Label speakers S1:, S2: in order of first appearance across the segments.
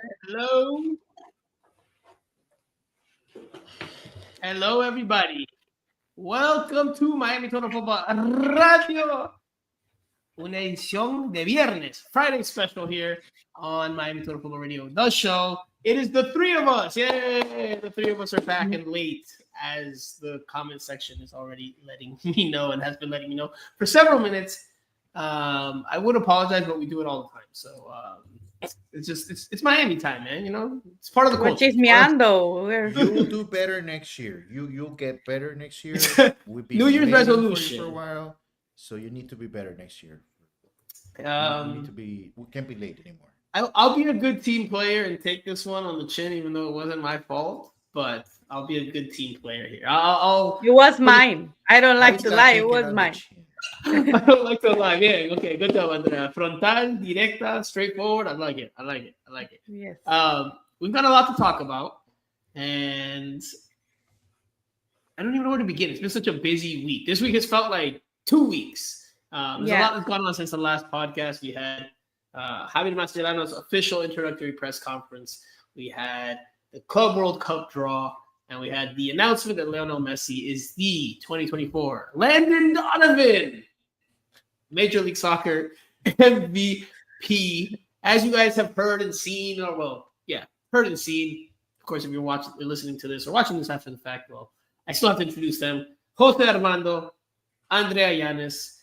S1: Hello. Hello, everybody. Welcome to Miami Total Football Radio. Una edición de viernes, Friday special here on Miami Total Football Radio, the show. It is the three of us. Yay! The three of us are back and late, as the comment section is already letting me know and has been letting me know for several minutes. I would apologize, but we do it all the time. So it's Miami time, man. You know, it's part of the culture.
S2: Chismeando.
S3: You'll do better next year. You'll get better next year. We've been
S1: New Year's
S3: waiting
S1: resolution
S3: for a while, so you need to be better next year. We can't be late anymore.
S1: I'll be a good team player and take this one on the chin, even though it wasn't my fault. But I'll be a good team player here.
S2: It was mine. I don't like to lie. It was mine.
S1: I don't like to lie. Yeah, okay, good job, Andrea. Frontal, directa, straightforward. I like it.
S2: Yes.
S1: We've got a lot to talk about, and I don't even know where to begin. It's been such a busy week. This week has felt like 2 weeks. There's a lot that's gone on since the last podcast. We had Javier Mascherano's official introductory press conference. We had the Club World Cup draw. And we had the announcement that Lionel Messi is the 2024 Landon Donovan Major League Soccer MVP. As you guys have heard and seen, heard and seen. Of course, if you're listening to this or watching this after the fact, well, I still have to introduce them. Jose Armando, Andrea Llanes,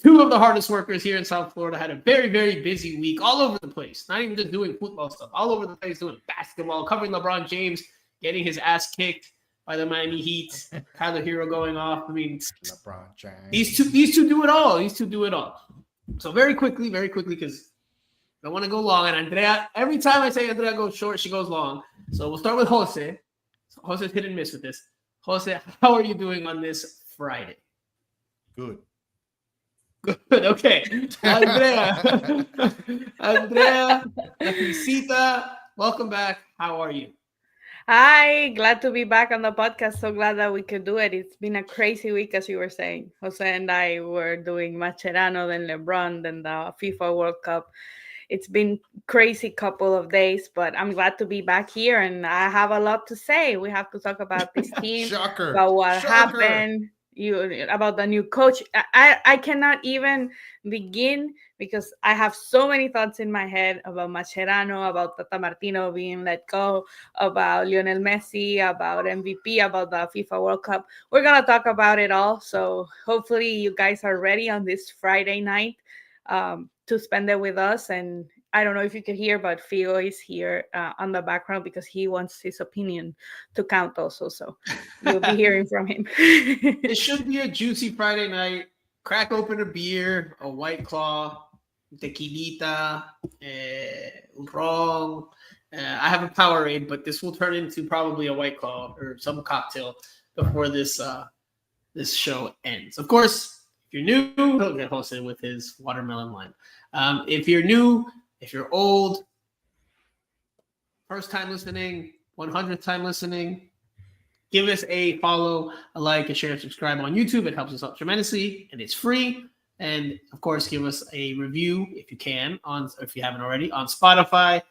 S1: two of the hardest workers here in South Florida, had a very, very busy week all over the place. Not even just doing football stuff, all over the place, doing basketball, covering LeBron James, getting his ass kicked by the Miami Heat. Tyler Hero going off. I mean,
S3: LeBron James.
S1: These two do it all. These two do it all. So very quickly, because I don't want to go long. And Andrea, every time I say Andrea goes short, she goes long. So we'll start with Jose. So Jose's hit and miss with this. Jose, how are you doing on this Friday?
S3: Good.
S1: Okay. Andrea, La Pisita, welcome back. How are you?
S2: Hi, glad to be back on the podcast. So glad that we could do it. It's been a crazy week, as you were saying. Jose and I were doing Mascherano, then LeBron, then the FIFA World Cup. It's been crazy couple of days, but I'm glad to be back here, and I have a lot to say. We have to talk about this team,
S3: Shocker.
S2: about what happened, about the new coach. I cannot even begin because I have so many thoughts in my head about Mascherano, about Tata Martino being let go, about Lionel Messi, about MVP, about the FIFA World Cup. We're going to talk about it all. So hopefully you guys are ready on this Friday night to spend it with us. And I don't know if you could hear, but Fio is here on the background because he wants his opinion to count also. So you'll be hearing from him.
S1: It should be a juicy Friday night. Crack open a beer, a White Claw, tequilita, ron. I have a Powerade, but this will turn into probably a White Claw or some cocktail before this show ends. Of course, if you're new, he'll get hosted with his watermelon wine. If you're new, if you're old, first time listening, 100th time listening, give us a follow, a like, a share, and subscribe on YouTube. It helps us out tremendously, and it's free. And of course, give us a review if you can, if you haven't already, on Spotify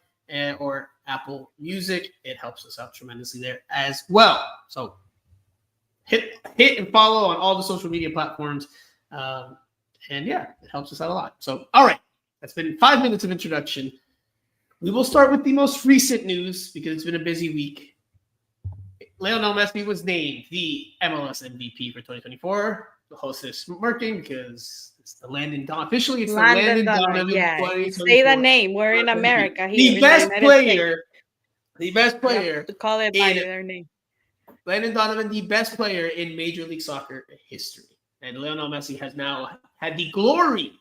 S1: or Apple Music. It helps us out tremendously there as well. So hit and follow on all the social media platforms. And yeah, it helps us out a lot. So, all right, that's been 5 minutes of introduction. We will start with the most recent news because it's been a busy week. Lionel Messi was named the MLS MVP for 2024. The host is smirking because it's the Landon Donovan. Officially, it's
S2: Landon
S1: the Landon Donovan.
S2: Yeah, say the name. We're in America here.
S1: The best player.
S2: To call it by their name.
S1: Landon Donovan, the best player in Major League Soccer history. And Lionel Messi has now had the glory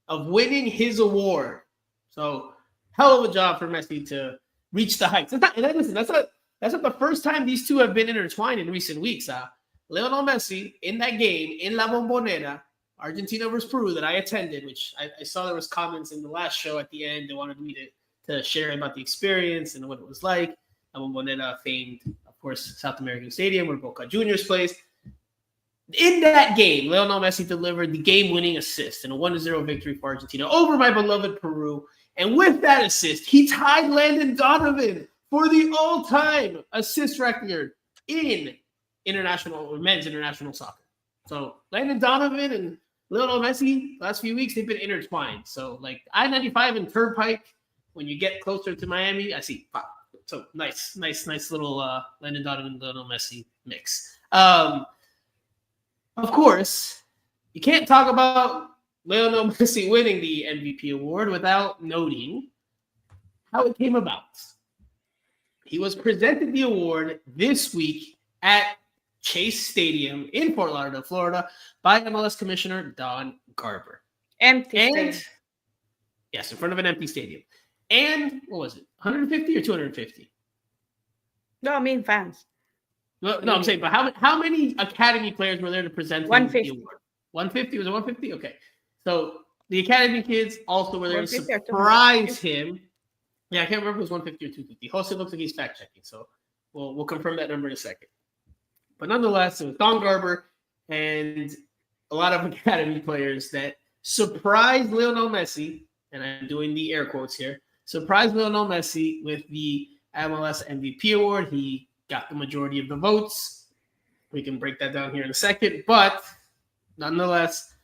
S1: of winning his award. So, hell of a job for Messi to reach the heights. That's not the first time these two have been intertwined in recent weeks. Lionel Messi, in that game, in La Bombonera, Argentina versus Peru, that I attended, which I saw there was comments in the last show at the end. They wanted me to share about the experience and what it was like. La Bombonera, famed, of course, South American stadium where Boca Juniors plays. In that game, Lionel Messi delivered the game-winning assist in a 1-0 victory for Argentina over my beloved Peru And with that assist, he tied Landon Donovan for the all-time assist record in men's international soccer. So Landon Donovan and Lionel Messi, last few weeks, they've been intertwined. So like I-95 and Turnpike, when you get closer to Miami, I see pop. So nice little Landon Donovan, Lionel Messi mix. Of course, you can't talk about Lionel Messi winning the MVP award without noting how it came about. He was presented the award this week at Chase Stadium in Fort Lauderdale, Florida, by MLS Commissioner Don Garber.
S2: Empty stadium.
S1: Yes, in front of an empty stadium. And what was it, 150 or 250?
S2: No, I mean fans.
S1: No, I'm saying, but how many Academy players were there to present the award? 150? Was it 150? Okay. So the Academy kids also were there to surprise him. Yeah, I can't remember if it was 150 or 250. Jose looks like he's fact checking, so we'll confirm that number in a second. But nonetheless, it was Don Garber and a lot of Academy players that surprised Lionel Messi, and I'm doing the air quotes here, surprised Lionel Messi with the MLS MVP award. He got the majority of the votes. We can break that down here in a second, but nonetheless,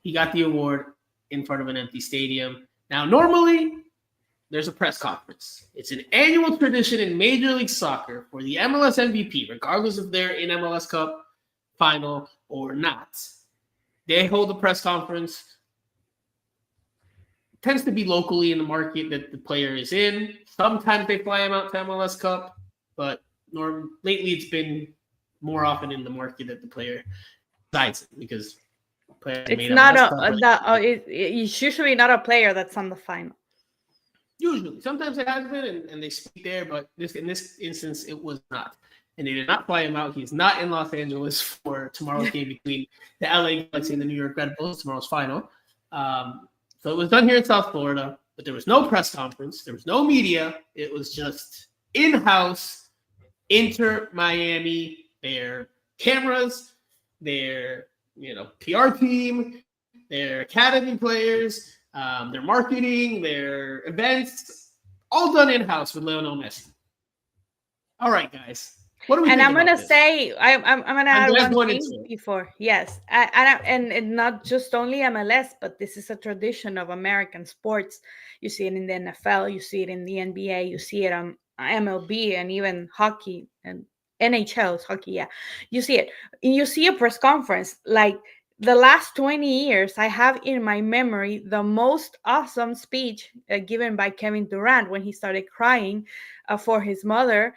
S1: he got the award in front of an empty stadium. Now, normally, there's a press conference. It's an annual tradition in Major League Soccer for the MLS MVP, regardless if they're in MLS Cup final or not. They hold a press conference. It tends to be locally in the market that the player is in. Sometimes they fly him out to MLS Cup, but lately it's been more often in the market that the player resides in because
S2: it's not it's usually not a player that's on the final.
S1: Usually. Sometimes it has been, and they speak there, but in this instance, it was not. And they did not fly him out. He's not in Los Angeles for tomorrow's game between the LA Galaxy and the New York Red Bulls, tomorrow's final. So it was done here in South Florida, but there was no press conference. There was no media. It was just in-house, Inter-Miami, their cameras, their PR team, their academy players, their marketing, their events, all done in-house with Lionel Messi. All right, guys. What do we think?
S2: And I'm gonna say, I'm gonna add one thing before. Yes, and not just only MLS, but this is a tradition of American sports. You see it in the NFL, you see it in the NBA, you see it on MLB, and even hockey and NHL's hockey. Yeah, you see it. You see a press conference like. The last 20 years, I have in my memory the most awesome speech given by Kevin Durant when he started crying for his mother,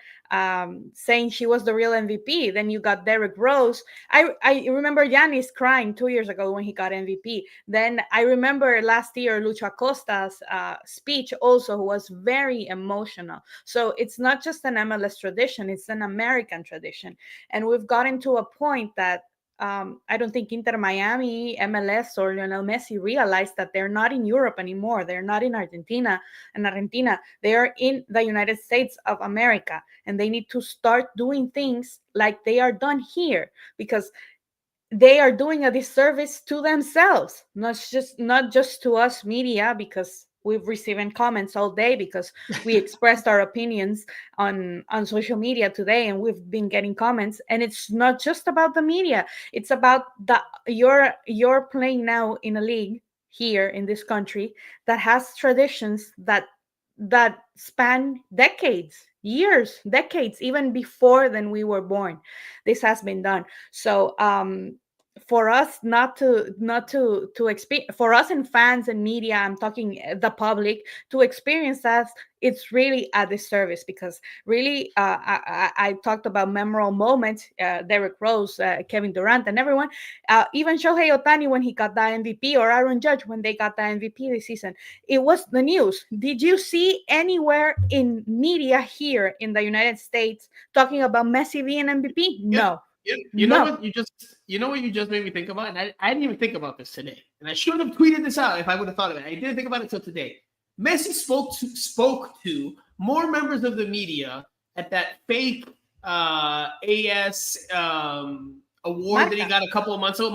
S2: saying she was the real MVP. Then you got Derrick Rose. I remember Giannis crying 2 years ago when he got MVP. Then I remember last year Lucho Acosta's speech also was very emotional. So it's not just an MLS tradition, it's an American tradition. And we've gotten to a point that I don't think Inter Miami, MLS, or Lionel Messi realized that they're not in Europe anymore. They're not in Argentina. They are in the United States of America, and they need to start doing things like they are done here because they are doing a disservice to themselves, not just to us media, because we've received comments all day because we expressed our opinions on social media today, and we've been getting comments. And it's not just about the media; it's about you're playing now in a league here in this country that has traditions that span decades, even before than we were born. This has been done. So for us not to experience, for us and fans and media, I'm talking the public, to experience that, it's really a disservice, because really I talked about memorable moments, Derrick Rose, Kevin Durant, and everyone, even Shohei Ohtani when he got the MVP, or Aaron Judge when they got the MVP this season. It was the news. Did you see anywhere in media here in the United States talking about Messi being MVP? No.
S1: You know what you just made me think about, and I didn't even think about this today, and I should have tweeted this out if I would have thought of it. I didn't think about it until today. Messi spoke to more members of the media at that fake AS award that he got a couple of months ago.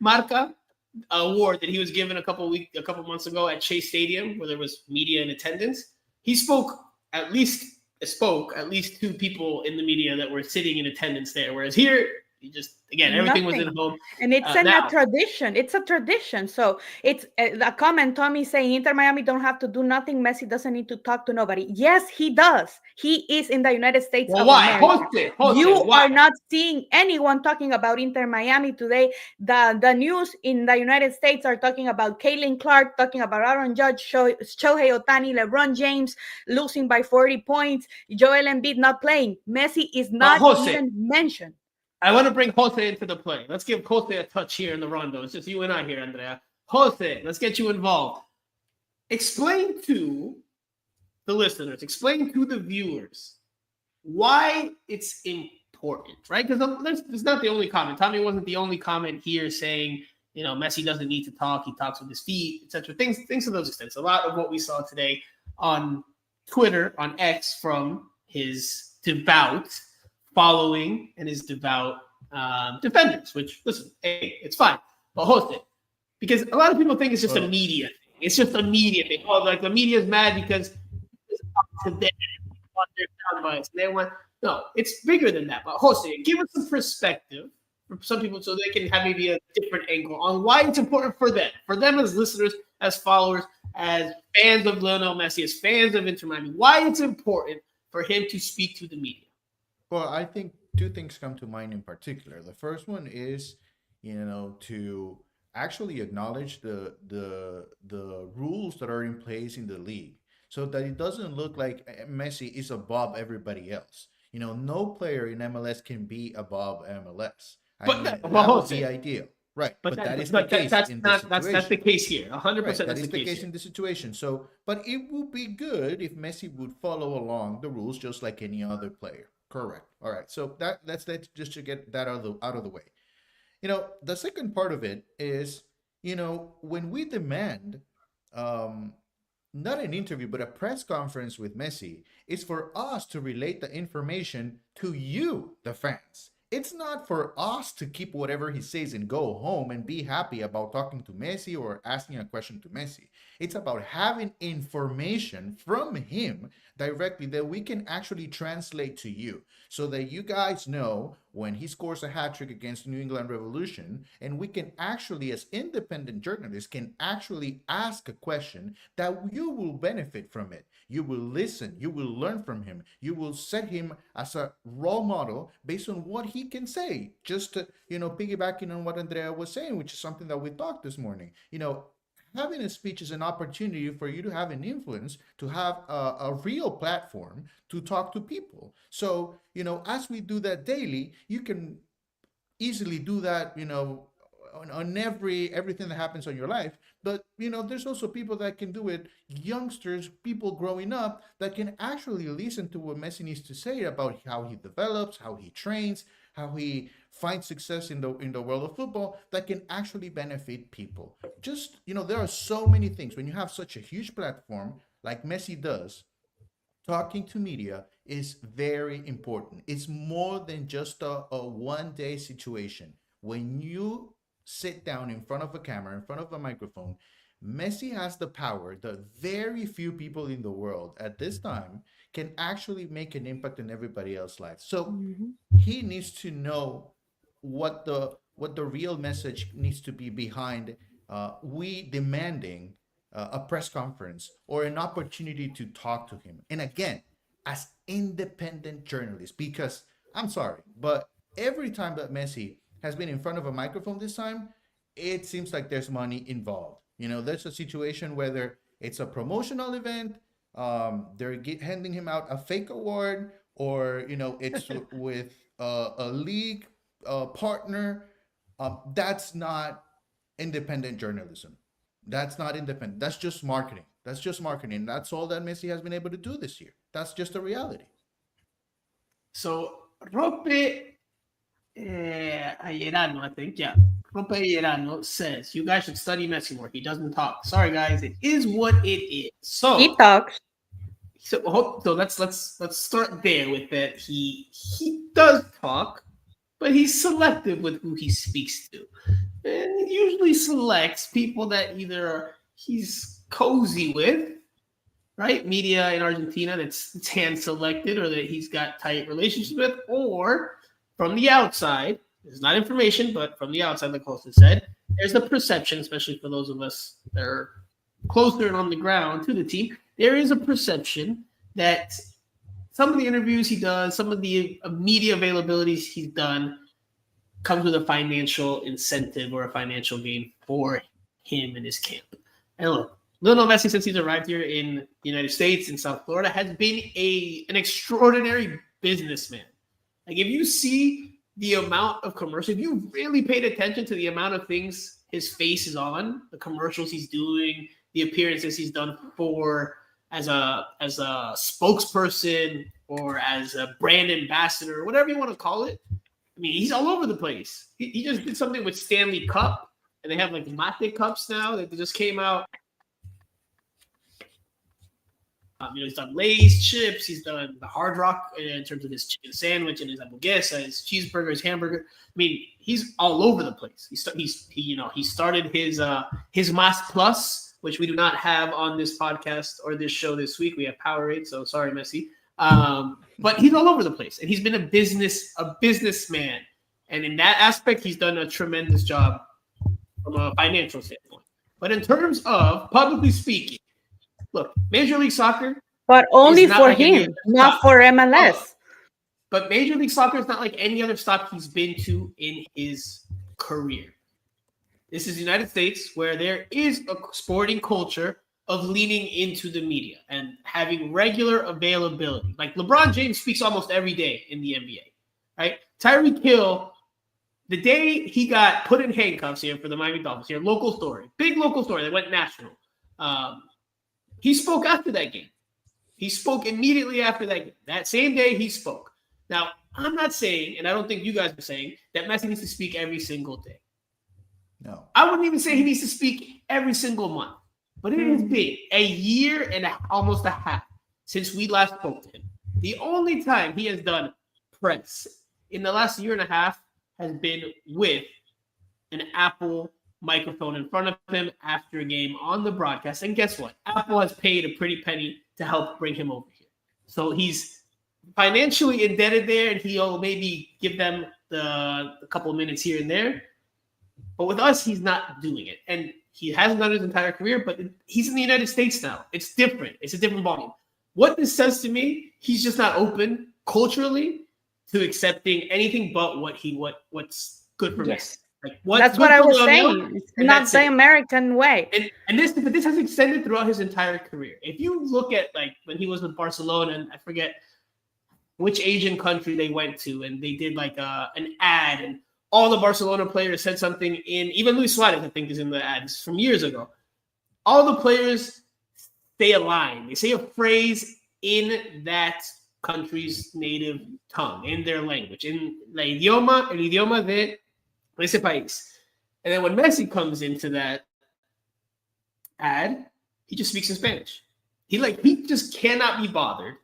S1: Marca. award that he was given a couple months ago at Chase Stadium, where there was media in attendance, he spoke at least two people in the media that were sitting in attendance there. Whereas here, you just everything was in home.
S2: And it's a tradition. It's a tradition. So it's a comment Tommy saying Inter Miami don't have to do nothing. Messi doesn't need to talk to nobody. Yes, he does. He is in the United States of America. You are not seeing anyone talking about Inter Miami today. The news in the United States are talking about Caitlin Clark, talking about Aaron Judge, Shohei Ohtani, LeBron James losing by 40 points, Joel Embiid not playing. Messi is not even mentioned.
S1: I want to bring Jose into the play. Let's give Jose a touch here in the rondo. It's just you and I here, Andrea. Jose, let's get you involved. Explain to the listeners, explain to the viewers why it's important, right? Because it's not the only comment. Tommy wasn't the only comment here saying, Messi doesn't need to talk. He talks with his feet, etc. Things to those extents. A lot of what we saw today on Twitter, on X, from his devout following and his devout defenders, which, listen, hey, it's fine. But host it. Because a lot of people think it's just a media thing. It's just a media thing. Oh, like the media is mad because it's up to them. Their sound bites. No, it's bigger than that. But host it. Give us some perspective for some people so they can have maybe a different angle on why it's important for them as listeners, as followers, as fans of Lionel Messi, as fans of Inter Miami, why it's important for him to speak to the media.
S3: Well, I think two things come to mind in particular. The first one is, to actually acknowledge the rules that are in place in the league, so that it doesn't look like Messi is above everybody else. No player in MLS can be above MLS. That would be ideal, right? But that is the case in this situation.
S1: That's the case here. 100%.
S3: That is the case in this situation. So, but it would be good if Messi would follow along the rules just like any other player. Correct. All right. So that's just to get that out of the way. The second part of it is, when we demand not an interview, but a press conference with Messi, it's for us to relate the information to you, the fans. It's not for us to keep whatever he says and go home and be happy about talking to Messi or asking a question to Messi. It's about having information from him directly that we can actually translate to you, so that you guys know when he scores a hat trick against New England Revolution, and we can actually, as independent journalists, can actually ask a question that you will benefit from it. You will listen, you will learn from him, you will set him as a role model based on what he can say. Just to, piggybacking on what Andrea was saying, which is something that we talked this morning. Having a speech is an opportunity for you to have an influence, to have a real platform to talk to people. So, as we do that daily, you can easily do that, on everything that happens on your life. But, there's also people that can do it, youngsters, people growing up, that can actually listen to what Messi needs to say about how he develops, how he trains, how he finds success in the world of football, that can actually benefit people. Just, there are so many things. When you have such a huge platform like Messi does, talking to media is very important. It's more than just a one-day situation. When you sit down in front of a camera, in front of a microphone, Messi has the power that very few people in the world at this time can actually make an impact in everybody else's life. So he needs to know what the real message needs to be behind we demanding a press conference or an opportunity to talk to him. And again, as independent journalists, because I'm sorry, but every time that Messi has been in front of a microphone this time, it seems like there's money involved. There's a situation whether it's a promotional event, they're handing him out a fake award, or it's with a league partner. That's not independent journalism. That's not independent. That's just marketing. That's all that Messi has been able to do this year. That's just a reality.
S1: So Rope Ayerano, I think, yeah. Rope Ayerano says you guys should study Messi more. He doesn't talk. Sorry, guys, it is what it is. So
S2: he talks.
S1: So let's start there with that. He does talk. but he's selective with who he speaks to. And he usually selects people that either he's cozy with, right? Media in Argentina that's hand selected or that he's got tight relationships with, or from the outside. It's not information, but from the outside, like Colton said, there's the perception, especially for those of us that are closer and on the ground to the team. There is a perception that some of the interviews he does, some of the media availabilities he's done, comes with a financial incentive or a financial gain for him and his camp. And look, Lionel Messi, since he's arrived here in the United States, in South Florida, has been an extraordinary businessman. Like, if you see the amount of commercials, if you really paid attention to the amount of things his face is on, the commercials he's doing, the appearances he's done for as a spokesperson or as a brand ambassador, whatever you want to call it. I mean, he's all over the place. He just did something with Stanley Cup, and they have like mate cups now that just came out. He's done Lay's chips. He's done the Hard Rock in terms of his chicken sandwich and his hamburguesa, his cheeseburger, his hamburger. I mean, he's all over the place. He started his Mas Plus, which we do not have on this podcast or this show this week. We have Powerade, so sorry, Messi. But he's all over the place, and he's been a businessman, and in that aspect, he's done a tremendous job from a financial standpoint. But in terms of publicly speaking, look, Major League Soccer,
S2: but only for him, not for MLS.
S1: But Major League Soccer is not like any other stock he's been to in his career. This is the United States, where there is a sporting culture of leaning into the media and having regular availability. Like LeBron James speaks almost every day in the NBA, right? Tyreek Hill, the day he got put in handcuffs here for the Miami Dolphins, here, local story, big local story that went national. He spoke after that game. He spoke immediately after that game. That same day he spoke. Now, I'm not saying, and I don't think you guys are saying, that Messi needs to speak every single day.
S3: No.
S1: I wouldn't even say he needs to speak every single month. But it has been a year and almost a half since we last spoke to him. The only time he has done press in the last year and a half has been with an Apple microphone in front of him after a game on the broadcast. And guess what? Apple has paid a pretty penny to help bring him over here. So he's financially indebted there, and he'll maybe give them a couple of minutes here and there. But with us, he's not doing it. And he hasn't done his entire career, but he's in the United States now. It's different. It's a different volume. What this says to me, he's just not open culturally to accepting anything but what's good for
S2: yes.
S1: me.
S2: That's what I was saying. It's not the American way.
S1: And this has extended throughout his entire career. If you look at like when he was with Barcelona, and I forget which Asian country they went to, and they did like an ad, and all the Barcelona players said something even Luis Suarez, I think, is in the ads from years ago. All the players stay aligned. They say a phrase in that country's native tongue, in their language, in el idioma de ese país. And then when Messi comes into that ad, he just speaks in Spanish. He just cannot be bothered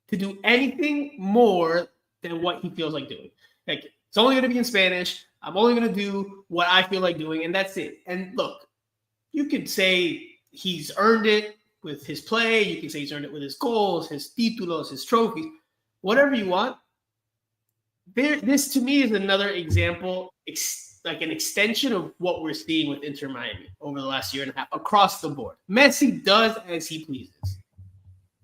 S1: to do anything more than what he feels like doing. Like, it's only going to be in Spanish. I'm only going to do what I feel like doing, and that's it. And look, you could say he's earned it with his play. You can say he's earned it with his goals, his títulos, his trophies, whatever you want. This, to me, is another example, like an extension of what we're seeing with Inter Miami over the last year and a half across the board. Messi does as he pleases.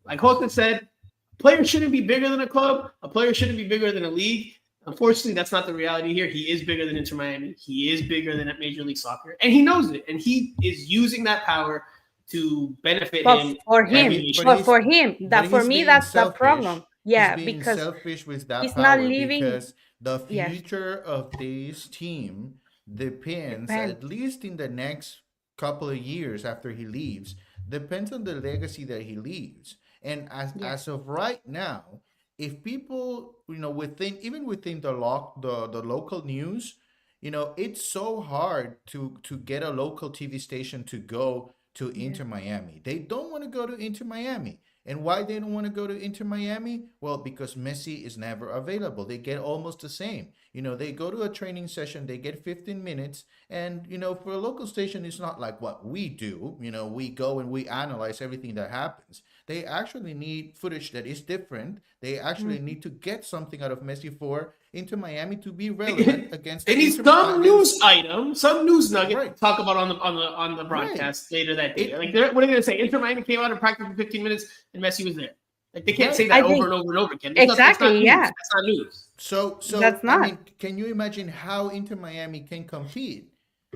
S1: Like Jose said, a player shouldn't be bigger than a club. A player shouldn't be bigger than a league. Unfortunately, that's not the reality here. He is bigger than Inter Miami. He is bigger than at Major League Soccer, and he knows it. And he is using that power to benefit him.
S2: For him, that's the problem. Yeah,
S3: he's being
S2: because
S3: selfish with that
S2: he's
S3: power,
S2: not leaving.
S3: because the future of this team depends, at least in the next couple of years after he leaves, depends on the legacy that he leaves. And as of right now, if people, within the local news, it's so hard to get a local TV station to go to Inter Miami. They don't want to go to Inter Miami. And why they don't want to go to Inter Miami? Well, because Messi is never available. They get almost the same. They go to a training session, they get 15 minutes. And, for a local station, it's not like what we do. We go and we analyze everything that happens. They actually need footage that is different. They actually need to get something out of Messi for Inter Miami to be relevant against.
S1: They need some news item, some news nugget to talk about on the broadcast later that day. What are they going to say? Inter Miami came out and practiced for 15 minutes, and Messi was there. Like they can't say that over and over and over again.
S2: Exactly.
S1: That's not news.
S3: So
S2: that's not.
S3: I mean, can you imagine how Inter Miami can compete?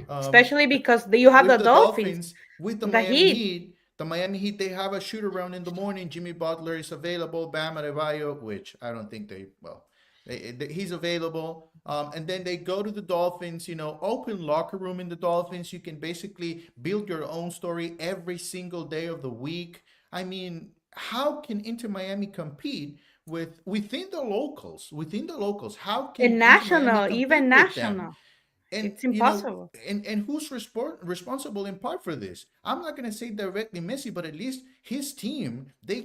S2: Especially because you have the Dolphins
S3: with the Miami Heat. The Miami Heat, they have a shoot around in the morning. Jimmy Butler is available. Bam Adebayo, which I don't think he's available. And then they go to the Dolphins, open locker room in the Dolphins. You can basically build your own story every single day of the week. I mean, how can Inter Miami compete within the locals? How can
S2: even national?
S3: And
S2: it's impossible.
S3: And who's responsible in part for this? I'm not going to say directly Messi, but at least his team, they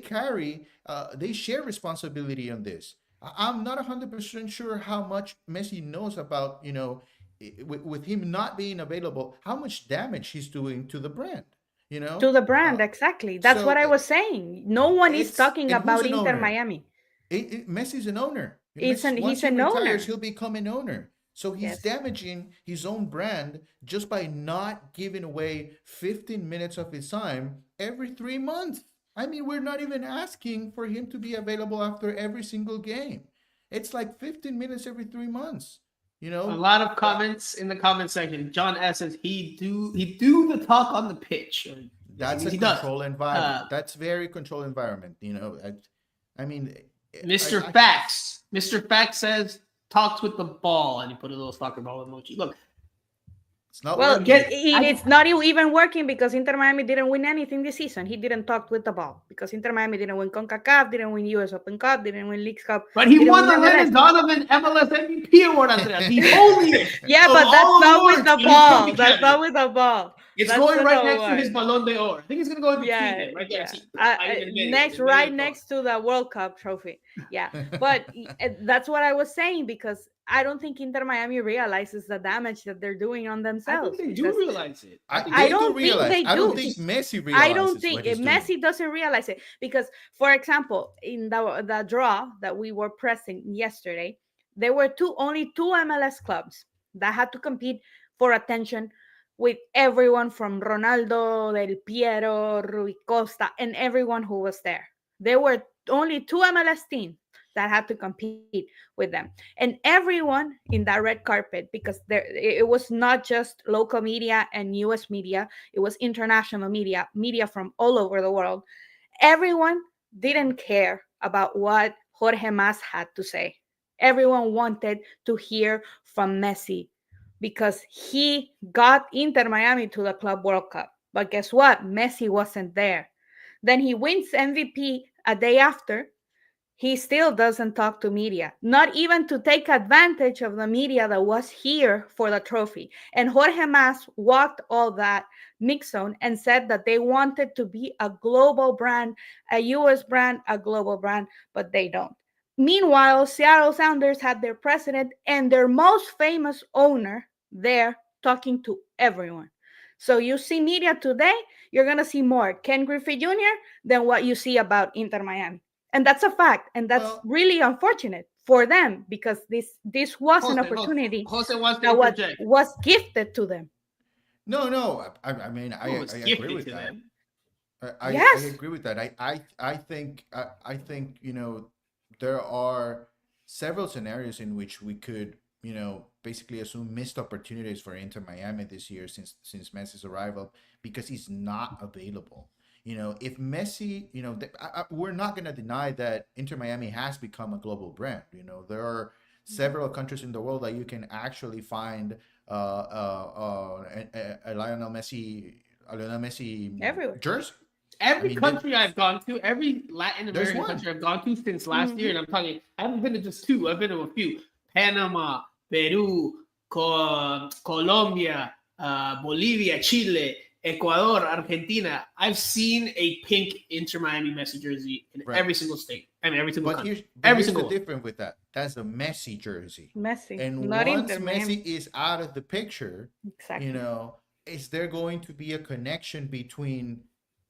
S3: share responsibility on this. I'm not 100% sure how much Messi knows about, with him not being available, how much damage he's doing to the brand,
S2: To the brand, exactly. That's what I was saying. No one is talking about Inter Miami.
S3: Messi's an owner.
S2: He's an owner.
S3: He'll become an owner. So he's damaging his own brand just by not giving away 15 minutes of his time every 3 months. I mean, we're not even asking for him to be available after every single game. It's like 15 minutes every 3 months. A
S1: lot of comments in the comment section. John S says he do the talk on the pitch.
S3: That's a control environment. That's very controlled environment. I mean,
S1: Mr. Fax says talks with the ball, and he put a little soccer ball emoji. Look,
S3: it's not
S2: working. It's not even working because Inter Miami didn't win anything this season. He didn't talk with the ball because Inter Miami didn't win CONCACAF, didn't win US Open Cup, didn't win Leagues Cup.
S1: But he won the Lennon Donovan MLS MVP award, Andrea. The only.
S2: Yeah, but that's not with the ball. That's not with the ball.
S1: It's going right next to his Ballon d'Or. I think it's going to go in between them, right there.
S2: Next to the World Cup trophy. Yeah, but that's what I was saying because I don't think Inter Miami realizes the damage that they're doing on themselves.
S1: I think they do realize it.
S3: I don't think they do. I don't think Messi realizes.
S2: I don't think Messi doesn't realize it because, for example, in the draw that we were pressing yesterday, there were only two MLS clubs that had to compete for attention with everyone from Ronaldo, Del Piero, Rui Costa, and everyone who was there. There were only two MLS teams that had to compete with them. And everyone in that red carpet, because it was not just local media and US media, it was international media from all over the world. Everyone didn't care about what Jorge Mas had to say. Everyone wanted to hear from Messi, because he got Inter Miami to the Club World Cup. But guess what? Messi wasn't there. Then he wins MVP a day after. He still doesn't talk to media, not even to take advantage of the media that was here for the trophy. And Jorge Mas walked all that mix zone and said that they wanted to be a global brand, a US brand, a global brand, but they don't. Meanwhile, Seattle Sounders had their president and their most famous owner there talking to everyone. So you see media today, you're going to see more Ken Griffey Jr. than what you see about Inter Miami. And that's a fact. And that's really unfortunate for them because this was an opportunity that was gifted to them.
S3: No. I mean, I agree with that. I agree with that. I think, there are several scenarios in which we could, basically assume missed opportunities for Inter Miami this year since Messi's arrival, because he's not available. If Messi, we're not going to deny that Inter Miami has become a global brand. There are several countries in the world that you can actually find a Lionel Messi
S2: everywhere.
S3: Jersey.
S1: Every country I've gone to, every Latin American country I've gone to since last year, and I'm talking, I haven't been to just two, I've been to a few. Panama, Peru, Colombia, Bolivia, Chile, Ecuador, Argentina. I've seen a pink Inter Miami Messi jersey in every single state. I mean, every single country. Every single
S3: the difference with that. That's a Messi jersey.
S2: Messi,
S3: And
S2: not
S3: once
S2: Inter,
S3: Messi is out of the picture,
S2: exactly.
S3: you know, is there going to be a connection between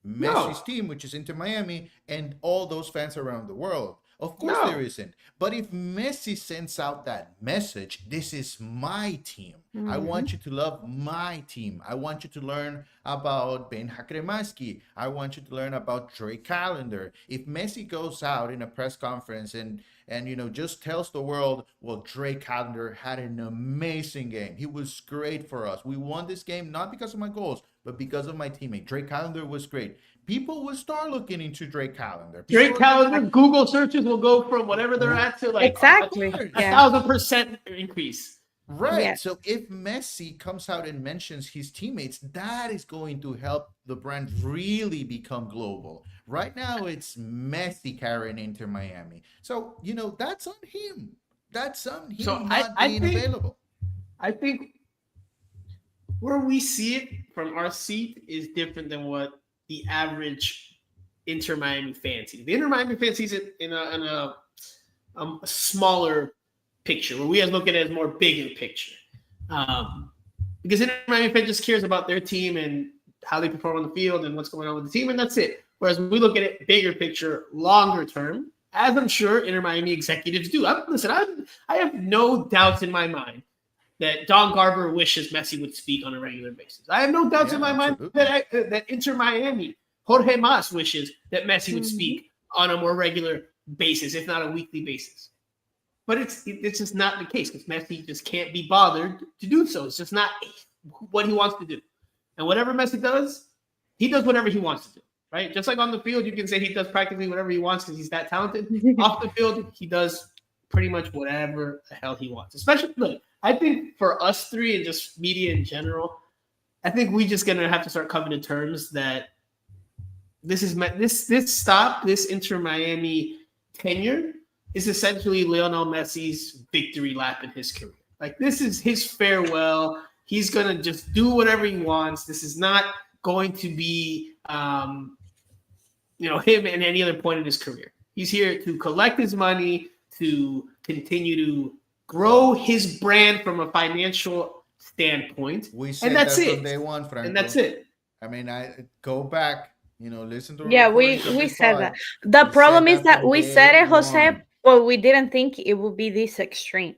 S1: No.
S3: Messi's team, which is Inter Miami, and all those fans around the world? Of course
S1: No.
S3: there isn't. But if Messi sends out that message, this is my team. I want you to love my team. I want you to learn about Ben Hakremaski. I want you to learn about Drake Callender. If Messi goes out in a press conference and you know, just tells the world, well, Drake Callender had an amazing game. He was great for us. We won this game not because of my goals, but because of my teammate. Drake Callender was great. People will start looking into Drake Callender.
S1: Drake Callender, Google searches will go from whatever they're at to like
S2: exactly
S1: a 1,000% increase.
S3: Right.
S2: Yeah.
S3: So if Messi comes out and mentions his teammates, that is going to help the brand really become global. Right now, it's Messi carrying Inter Miami. So, you know, that's on him. That's on him not being available.
S1: I think where we see it from our seat is different than what the average Inter Miami fan sees. The Inter Miami fan sees it in a smaller picture, where we have to look at it as more bigger picture. Because Inter Miami fan just cares about their team and how they perform on the field and what's going on with the team, and that's it. Whereas we look at it bigger picture, longer term, as I'm sure Inter Miami executives do. I have no doubts in my mind that Don Garber wishes Messi would speak on a regular basis. I have no doubts in my mind that Inter Miami, Jorge Mas wishes that Messi would speak on a more regular basis, if not a weekly basis. But it's just not the case because Messi just can't be bothered to do so. It's just not what he wants to do. And whatever Messi does, he does whatever he wants to do, right? Just like on the field, you can say he does practically whatever he wants because he's that talented. Off the field, he does pretty much whatever the hell he wants. Especially, look, I think for us three and just media in general, I think we just gonna have to start coming to terms that this Inter Miami tenure is essentially Lionel Messi's victory lap in his career. Like, this is his farewell. He's going to just do whatever he wants. This is not going to be, him at any other point in his career. He's here to collect his money, to continue to grow his brand from a financial standpoint.
S3: We said that from day one, Franco.
S1: And that's it.
S3: I mean, I go back, listen to
S2: we said that. The problem is that we said it, Jose, but we didn't think it would be this extreme.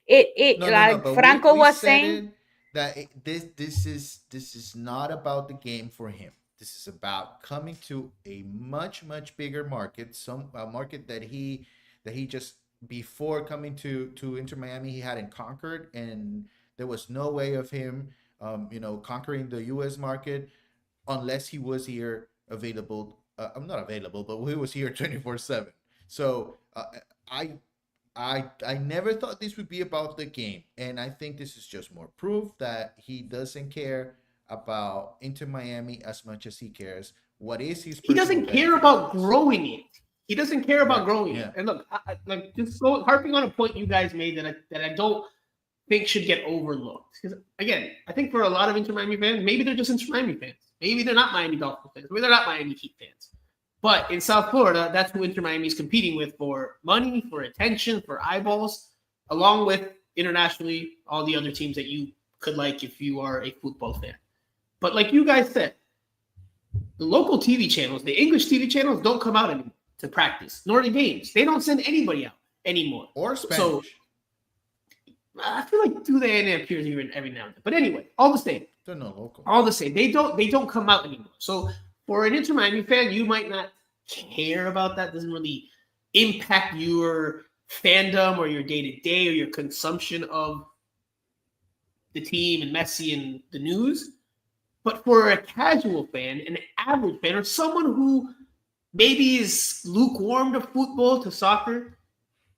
S2: Franco was saying
S3: that this is not about the game for him. This is about coming to a much bigger market, a market that he just, before coming to Inter Miami, he hadn't conquered, and there was no way of him conquering the US market unless he was here available. I'm not available, but he was here 24/7. So I never thought this would be about the game, and I think this is just more proof that he doesn't care about Inter Miami as much as he cares. What is his?
S1: He doesn't care about growing it. He doesn't care about growing it. And look, harping on a point you guys made that I don't think should get overlooked. Because again, I think for a lot of Inter Miami fans, maybe they're just Inter Miami fans. Maybe they're not Miami Dolphins fans. Maybe they're not Miami Heat fans. But in South Florida, that's who Inter Miami is competing with for money, for attention, for eyeballs, along with internationally all the other teams that you could like if you are a football fan. But like you guys said, the local TV channels, the English TV channels, don't come out anymore to practice, nor the games. They don't send anybody out anymore.
S3: Or Spanish.
S1: So I feel like do they and appears even every now and then. But anyway, all the same.
S3: They're not local.
S1: All the same. They don't come out anymore. So for an Inter Miami fan, you might not care about that. It doesn't really impact your fandom or your day-to-day or your consumption of the team and Messi and the news. But for a casual fan, an average fan, or someone who maybe is lukewarm to football, to soccer,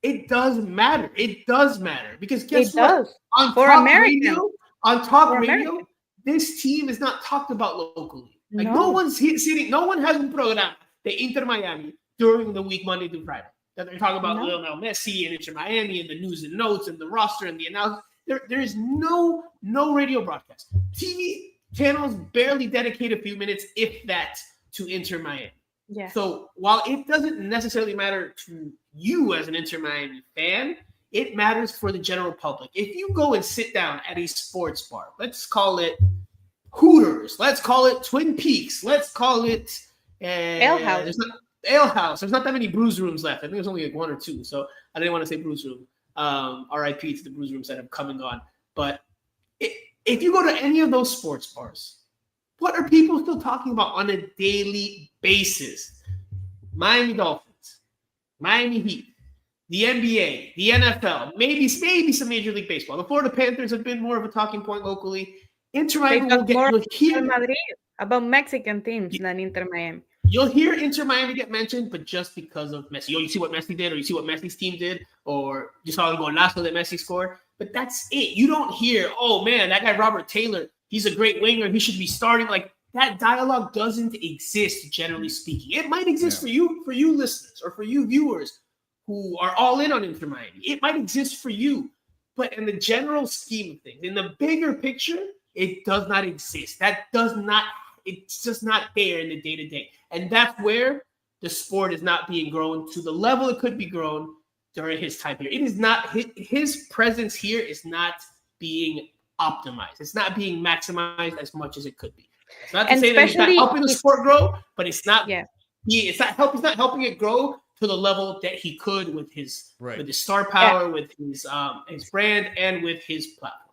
S1: it does matter. It does matter. Because guess what? On talk radio, this team is not talked about locally. Like no one has a program, the Inter Miami, during the week, Monday through Friday, that they're talking about Lionel Messi and Inter Miami and the news and notes and the roster and the announcement. There is no radio broadcast. TV channels barely dedicate a few minutes, if that, to Inter Miami.
S2: Yes.
S1: So while it doesn't necessarily matter to you as an Inter Miami fan, it matters for the general public. If you go and sit down at a sports bar, let's call it Hooters, let's call it Twin Peaks, let's call it
S2: Ale House.
S1: Ale House. There's not that many Brews Rooms left. I think there's only like one or two. So I didn't want to say Brews Room. RIP to the Brews Rooms that have come and gone. But if you go to any of those sports bars, what are people still talking about on a daily basis? Miami Dolphins, Miami Heat, the NBA, the NFL, maybe some Major League Baseball. The Florida Panthers have been more of a talking point locally. Inter Miami will get
S2: more
S1: here.
S2: Madrid about Mexican teams than Inter Miami.
S1: You'll hear Inter Miami get mentioned, but just because of Messi. You see what Messi did, or you see what Messi's team did, or you saw the golazo that Messi scored. But that's it. You don't hear, oh man, that guy Robert Taylor, he's a great winger. He should be starting. Like, that dialogue doesn't exist, generally speaking. It might exist for you listeners, or for you viewers who are all in on Inter Miami. It might exist for you. But in the general scheme of things, in the bigger picture, it does not exist. It's just not there in the day-to-day. And that's where the sport is not being grown to the level it could be grown during his time here. It is not, his presence here is not being optimized. It's not being maximized as much as it could be. It's not to say that he's not helping the sport grow, but it's not. Yeah. He's not helping it grow to the level that he could with his star power, with his brand, and with his platform.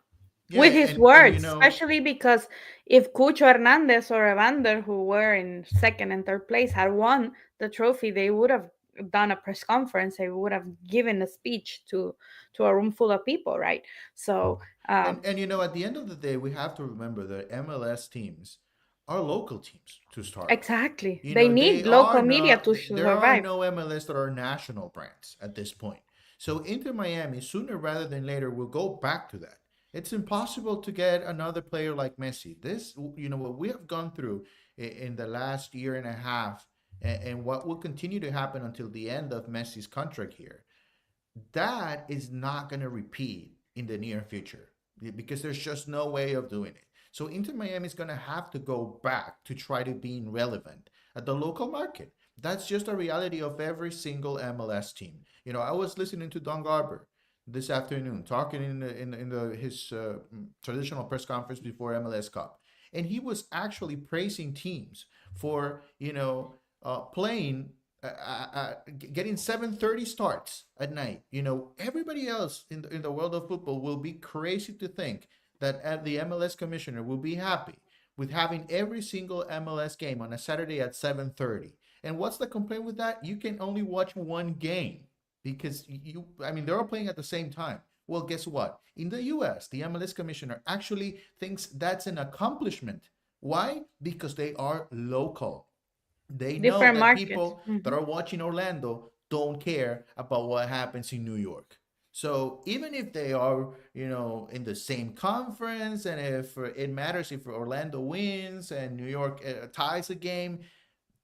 S2: Yeah, with his words, especially because if Cucho Hernandez or Evander, who were in second and third place, had won the trophy, they would have done a press conference. They would have given a speech to a room full of people, right? So,
S3: and at the end of the day, we have to remember that MLS teams are local teams to start.
S2: Exactly. They need local media to survive.
S3: There are no MLS that are national brands at this point. So Inter Miami, sooner rather than later, will go back to that. It's impossible to get another player like Messi. This, what we have gone through in the last year and a half, and what will continue to happen until the end of Messi's contract here, that is not going to repeat in the near future because there's just no way of doing it. So Inter Miami is going to have to go back to try to be relevant at the local market. That's just a reality of every single MLS team. I was listening to Don Garber this afternoon, talking in his traditional press conference before MLS Cup, and he was actually praising teams for playing, getting 7:30 starts at night. Everybody else in the world of football will be crazy to think that the MLS commissioner will be happy with having every single MLS game on a Saturday at 7:30. And what's the complaint with that? You can only watch one game. Because they're all playing at the same time. Well, guess what? In the US, the MLS commissioner actually thinks that's an accomplishment. Why? Because they are local. They know that markets. People that are watching Orlando don't care about what happens in New York. So even if they are, in the same conference, and if it matters if Orlando wins and New York ties a game,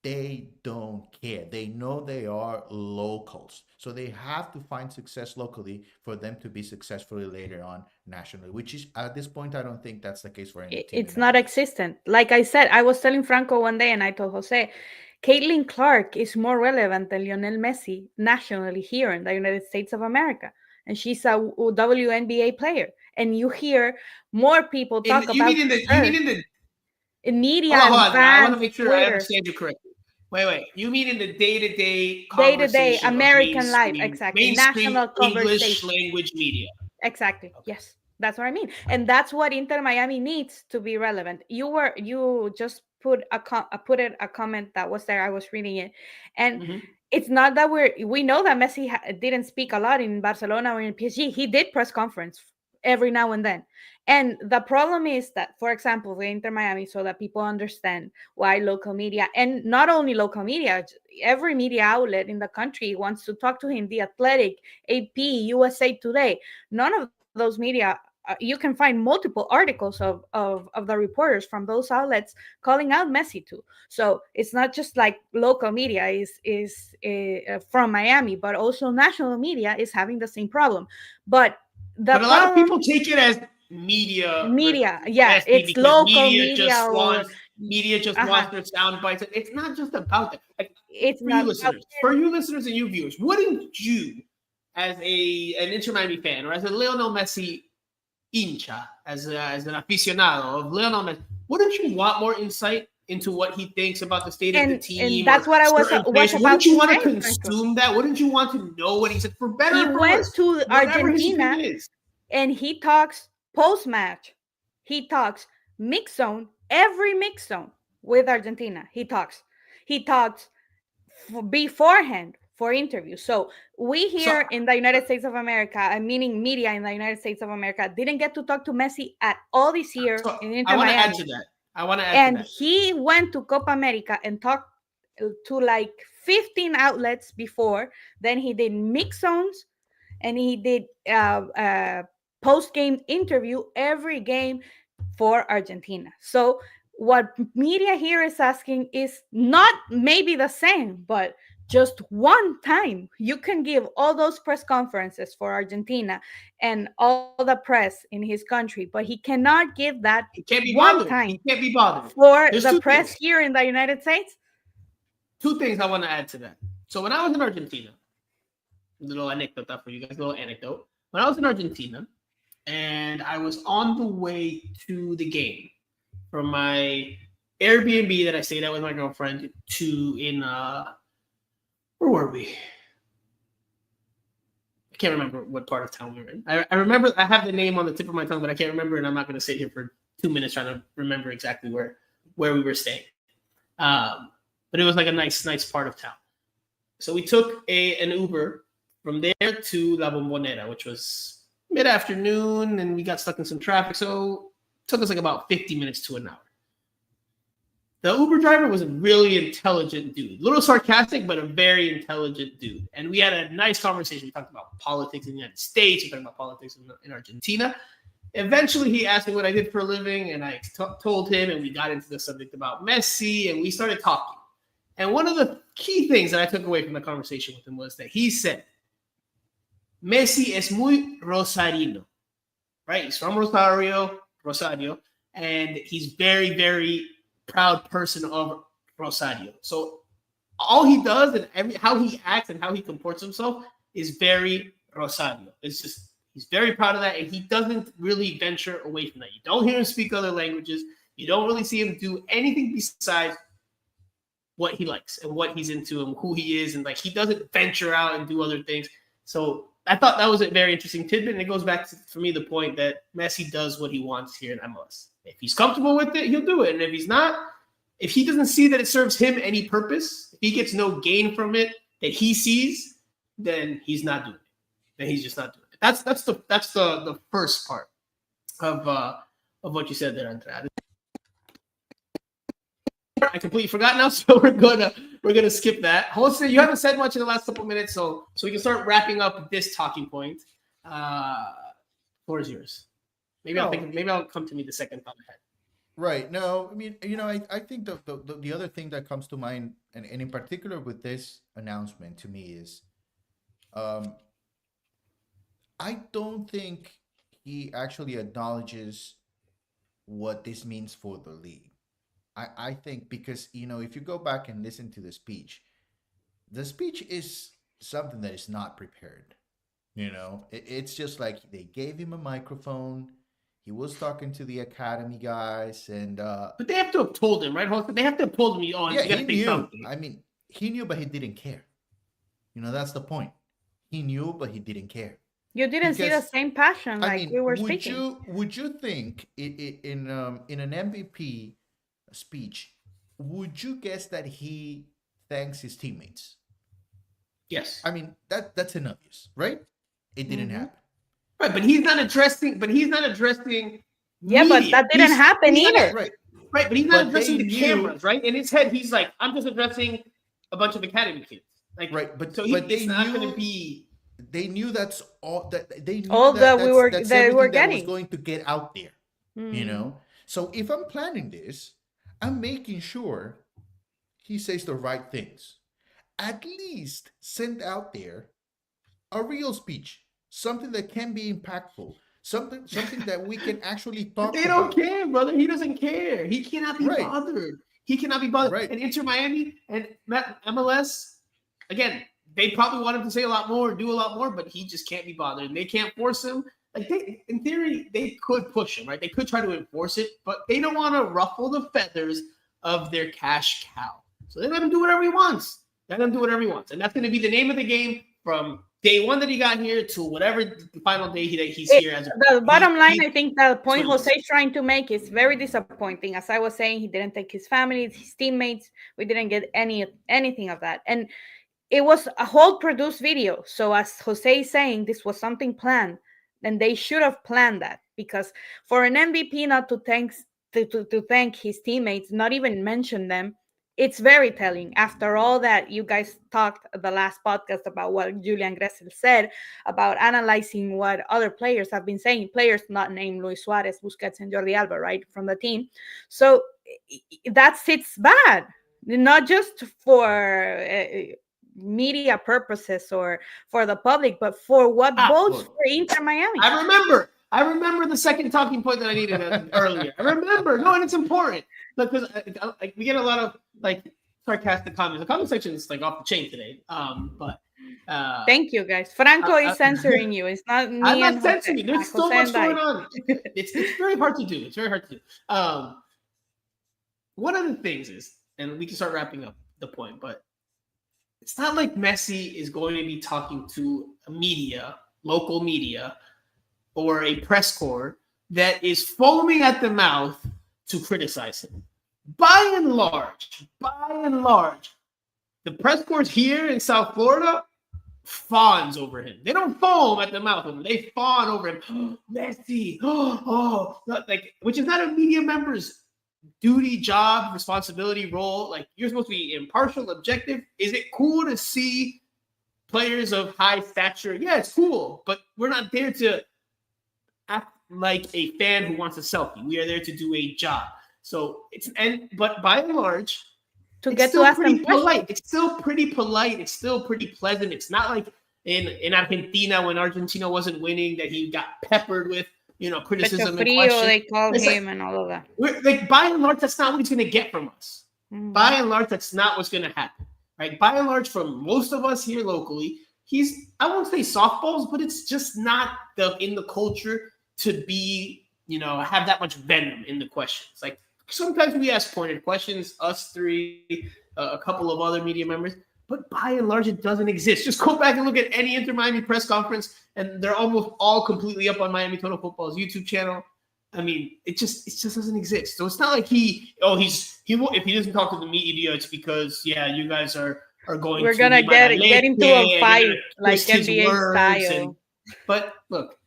S3: they don't care. They know they are locals. So they have to find success locally for them to be successfully later on nationally, which is, at this point, I don't think that's the case for any team.
S2: It's not existent. Like I said, I was telling Franco one day, and I told Jose, Caitlin Clark is more relevant than Lionel Messi nationally here in the United States of America. And she's a WNBA player. And you hear more people talk about in media.
S1: Hold on. I want to make sure I understand you correctly. Wait. You mean in the day-to-day
S2: American life, exactly. National
S1: English language media.
S2: Exactly. Okay. Yes, that's what I mean. And that's what Inter Miami needs to be relevant. You just put a comment that was there. I was reading it, and it's not that we know that Messi didn't speak a lot in Barcelona or in PSG. He did press conference every now and then. And the problem is that, for example, the Inter Miami, so that people understand why local media, and not only local media, every media outlet in the country wants to talk to him, The Athletic, AP, USA Today, none of those media, you can find multiple articles of the reporters from those outlets calling out Messi too. So it's not just like local media is from Miami, but also national media is having the same problem. But
S1: a lot of people take it as media.
S2: Media, yeah,
S1: Messi
S2: it's
S1: because
S2: local
S1: media just wants their sound bites. It's not just about that. Like,
S2: it's
S1: for you
S2: not about
S1: listeners, and you viewers, wouldn't you, as an Inter Miami fan or as a Lionel Messi hincha, as an aficionado of Lionel Messi, wouldn't you want more insight into what he thinks about the state of the team?
S2: and that's what I was
S1: certain
S2: was
S1: players?
S2: about
S1: Wouldn't you
S2: to
S1: want to
S2: say, Franco.
S1: consume that? Wouldn't you want to know what he said, for better
S2: He
S1: or for
S2: went
S1: worse?
S2: to
S1: Whatever his
S2: Argentina
S1: opinion is.
S2: and he talks post match. He talks mix zone, every mix zone with Argentina. He talks beforehand for interviews. So we here in the United States of America, meaning media in the United States of America, didn't get to talk to Messi at all this year
S1: So
S2: in Inter
S1: I want to add
S2: Miami.
S1: to that. I want to add
S2: And
S1: to that.
S2: he went to Copa America and talked to like 15 outlets before. Then he did mix zones and he did post-game interview every game for Argentina. So what media here is asking is not maybe the same, but just one time you can give all those press conferences for Argentina and all the press in his country, but he cannot give that
S1: He can't be
S2: one
S1: bothered.
S2: time
S1: He can't be bothered.
S2: for
S1: There's
S2: the
S1: two
S2: press
S1: things.
S2: here in the United States.
S1: Two things I want to add to that. So when I was in Argentina, little anecdote for you guys, little anecdote. When I was in Argentina and I was on the way to the game from my Airbnb that I stayed at with my girlfriend where were we? I can't remember what part of town we were in. I remember, I have the name on the tip of my tongue, but I can't remember, and I'm not going to sit here for 2 minutes trying to remember exactly where we were staying. But it was like a nice part of town. So we took an Uber from there to La Bombonera, which was mid-afternoon, and we got stuck in some traffic. So it took us like about 50 minutes to an hour. The Uber driver was a really intelligent dude. A little sarcastic, but a very intelligent dude. And we had a nice conversation. We talked about politics in the United States. We talked about politics in Argentina. Eventually, he asked me what I did for a living, and I told him, and we got into the subject about Messi, and we started talking. And one of the key things that I took away from the conversation with him was that he said, Messi es muy rosarino, right? He's from Rosario, and he's very, very proud person of Rosario. So all he does and how he acts and how he comports himself is very Rosario. It's just, he's very proud of that, and he doesn't really venture away from that. You don't hear him speak other languages. You don't really see him do anything besides what he likes and what he's into and who he is, and like he doesn't venture out and do other things. So I thought that was a very interesting tidbit, and it goes back to, for me, the point that Messi does what he wants here in MLS. If he's comfortable with it, he'll do it. And if he's not, if he doesn't see that it serves him any purpose, if he gets no gain from it that he sees, then he's not doing it. Then he's just not doing it. That's the first part of what you said there, Andrea. I completely forgot now, so we're gonna skip that. Jose, you haven't said much in the last couple minutes, so we can start wrapping up this talking point. Floor is yours. Maybe I'll come to me the second thought ahead.
S3: Right. No, I mean, I think the other thing that comes to mind, and in particular with this announcement to me is, I don't think he actually acknowledges what this means for the league. I think because, if you go back and listen to the speech is something that is not prepared. It's just like they gave him a microphone. He was talking to the academy guys, and
S1: but they have to have told him, right? They have to have told him, oh,
S3: yeah,
S1: you gotta
S3: he
S1: say
S3: knew.
S1: something.
S3: I mean, he knew, but he didn't care. That's the point. He knew, but he didn't care.
S2: You didn't see the same passion we were
S3: would
S2: speaking.
S3: Would you think in an MVP speech, would you guess that he thanks his teammates?
S1: Yes.
S3: I mean, that's an obvious, right? It didn't happen.
S1: Right, but he's not addressing.
S2: Yeah, but that didn't happen either.
S3: Right,
S1: but he's not addressing the cameras, right? In his head, he's like, I'm just addressing a bunch of academy kids. Like,
S3: right, but
S1: so
S3: it's
S1: not going to be.
S3: They knew that's all that they knew.
S2: All that we were
S3: getting
S2: that
S3: was going to get out there. So if I'm planning this, I'm making sure he says the right things. At least send out there a real speech, something that can be impactful, something that we can actually talk
S1: They don't
S3: about.
S1: care, brother. He doesn't care. He cannot be
S3: Right,
S1: bothered. He cannot be bothered.
S3: right.
S1: And Inter Miami and MLS, again, they probably want him to say a lot more, do a lot more, but he just can't be bothered. And they can't force him. Like in theory, they could push him, right? They could try to enforce it, but they don't want to ruffle the feathers of their cash cow. So they let him do whatever he wants. Let him do whatever he wants. And that's going to be the name of the game from day one that he got here to whatever the final day he's here.
S2: The bottom line, I think the point Jose is trying to make is very disappointing. As I was saying, he didn't take his family, his teammates. We didn't get anything of that. And it was a whole produced video. So as Jose is saying, this was something planned. And they should have planned that, because for an MVP not to thank his teammates, not even mention them, it's very telling. After all that you guys talked the last podcast about what Julian Gressel said about analyzing what other players have been saying, players not named Luis Suarez, Busquets, and Jordi Alba, right, from the team. So that sits bad, not just for media purposes or for the public, but for what bodes for Inter Miami.
S1: I remember the second talking point that I needed earlier. I remember. No, and it's important because we get a lot of sarcastic comments. The comment section is off the chain today. But
S2: thank you guys. Franco is censoring you. It's not me.
S1: I'm not censoring you. There's so much going on. It's very hard to do. It's very hard to do. One of the things is, and we can start wrapping up the point, but it's not like Messi is going to be talking to a media, local media, or a press corps that is foaming at the mouth to criticize him. By and large, the press corps here in South Florida fawns over him. They don't foam at the mouth of him. They fawn over him. Oh, Messi. Which is not a media member's duty, job, responsibility, role. You're supposed to be impartial, objective. Is it cool to see players of high stature? Yeah, it's cool, but we're not there to act like a fan who wants a selfie. We are there to do a job. So but by and large,
S2: to get to ask them
S1: polite. It's still pretty polite. It's still pretty pleasant. It's not like in Argentina when Argentina wasn't winning that he got peppered with criticism and questions.
S2: They called him and all of that.
S1: By and large, that's not what he's going to get from us. By and large, that's not what's going to happen. Right? By and large, from most of us here locally, I won't say softballs, but it's just not in the culture to be, have that much venom in the questions. Sometimes we ask pointed questions, us three, a couple of other media members, but by and large, it doesn't exist. Just go back and look at any Inter Miami press conference, and they're almost all completely up on Miami Total Football's YouTube channel. I mean, it just doesn't exist. So it's not like if he doesn't talk to the media, it's because you guys are going.
S2: We're gonna get into a fight like NBA style.
S1: But look,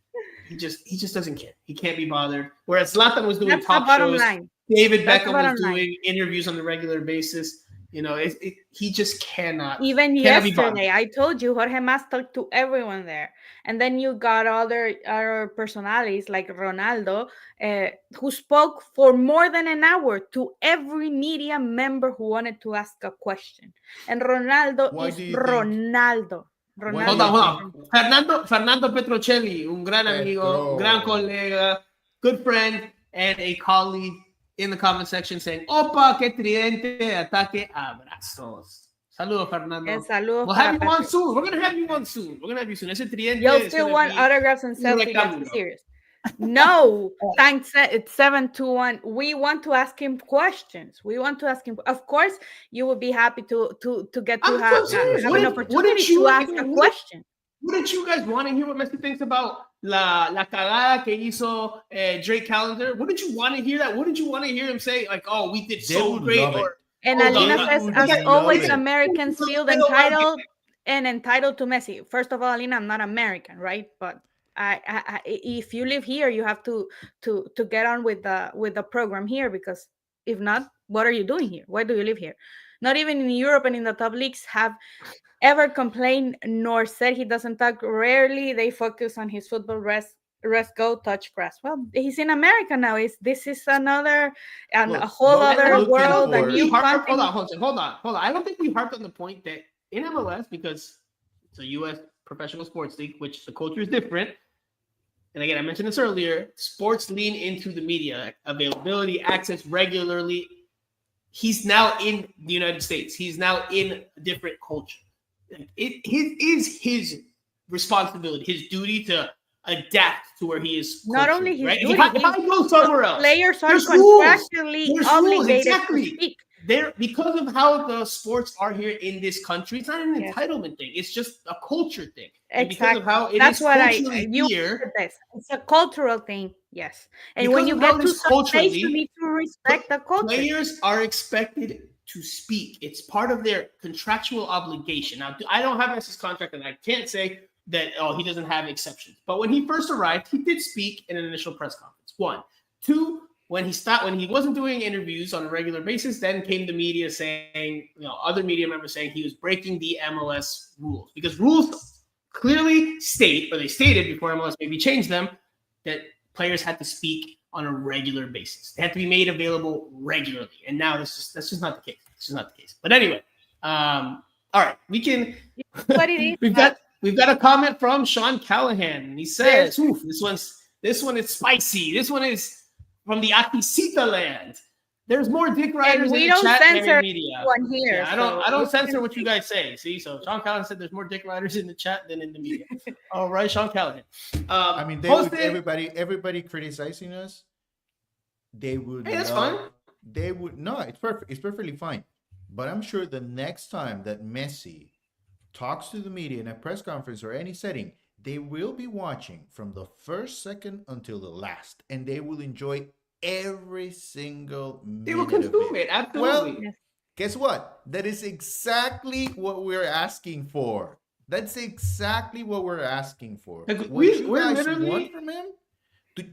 S1: he just doesn't care. He can't be bothered. Whereas Zlatan was doing
S2: That's
S1: talk shows,
S2: line.
S1: David Beckham was doing interviews on a regular basis. He just cannot.
S2: Even yesterday, I told you Jorge Mas talked to everyone there, and then you got other personalities like Ronaldo, who spoke for more than an hour to every media member who wanted to ask a question. And Ronaldo is Ronaldo.
S1: Hold on. Fernando Petrocelli, un gran amigo, un gran colega, good friend, and a colleague in the comment section saying, Opa, que tridente, ataque, abrazos. Saludos, Fernando.
S2: Saludos.
S1: We'll have you on soon. We're going to have you on soon. Ese tridente.
S2: You'll still want autographs and selfies. That's serious. No, thanks. It's 7-1. We want to ask him questions. Of course, you would be happy to get to have an opportunity to ask a question.
S1: Wouldn't you guys want to hear what Messi thinks about la cagada que hizo Drake Calendar? Wouldn't you want to hear that? Wouldn't you want to hear him say we did so great?
S2: And Alina says, as always, Americans feel entitled to Messi. First of all, Alina, I'm not American, right? But I if you live here, you have to get on with the program here, because if not, what are you doing here? Why do you live here? Not even in Europe and in the top leagues have ever complained nor said he doesn't talk. Rarely they focus on his football, rest go, touch grass. Well, he's in America now. This is a whole other world, a new continent.
S1: Hold on. I don't think we harped on the point that in MLS, because it's a U.S. professional sports league, which the culture is different, and again, I mentioned this earlier, sports lean into the media availability, access regularly. He's now in the United States. He's now in a different culture. It is his responsibility, his duty to adapt to where he is.
S2: Not only his
S1: right?
S2: duty,
S1: If I go somewhere else,
S2: players are
S1: there's rules.
S2: contractually
S1: There's rules,
S2: obligated
S1: exactly.
S2: to speak.
S1: Because of how the sports are here in this country, it's not an
S2: Yes.
S1: entitlement thing. It's just a culture thing. And
S2: Exactly.
S1: because of how it
S2: That's
S1: is
S2: what
S1: culturally
S2: you
S1: here,
S2: said this. It's a cultural thing. Yes. And
S1: because
S2: when you
S1: of how
S2: get
S1: it
S2: to
S1: is
S2: some place,
S1: culturally,
S2: you need to respect the culture.
S1: players are expected to speak. It's part of their contractual obligation. Now, I don't have Messi's contract, and I can't say that he doesn't have exceptions. But when he first arrived, he did speak in an initial press conference. 1, 2. When he wasn't doing interviews on a regular basis, then came the media saying, other media members saying he was breaking the MLS rules, because rules clearly state, or they stated before MLS maybe changed them, that players had to speak on a regular basis. They had to be made available regularly, and now that's just not the case. It's just not the case. But anyway, all right, we can.
S2: What it is,
S1: we've got a comment from Sean Callahan, and he says, "Oof, this one is spicy. This one is from the Akisita land. There's more dick riders in the chat than media.
S2: One here,
S1: I don't censor what you guys say. See, so Sean Callahan said there's more dick riders in the chat than in the media. All right, Sean Callahan.
S3: I mean, everybody criticizing us. They would.
S1: Hey, that's fine.
S3: They would. No, it's perfect. It's perfectly fine. But I'm sure the next time that Messi talks to the media in a press conference or any setting, they will be watching from the first second until the last, and they will enjoy every single minute.
S1: They will consume it. Absolutely.
S3: Well, guess what? That is exactly what we're asking for. That's exactly what we're asking for.
S1: Like,
S3: what you guys want from him?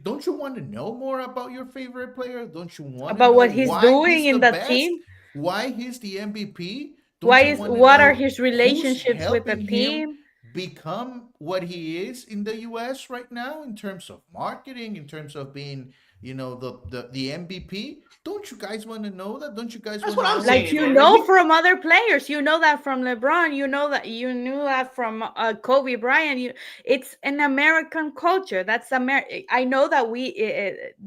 S3: Don't you want to know more about your favorite player? Don't you want
S2: about
S3: to know
S2: what he's doing in the
S3: best?
S2: team?
S3: Why he's the MVP?
S2: What are his relationships with the team?
S3: Become what he is in the US right now in terms of marketing, in terms of being, the MVP. Don't you guys want to know that? Don't you guys want to know?
S2: Like, from other players, that from LeBron, you knew that from Kobe Bryant. It's an American culture. That's I know that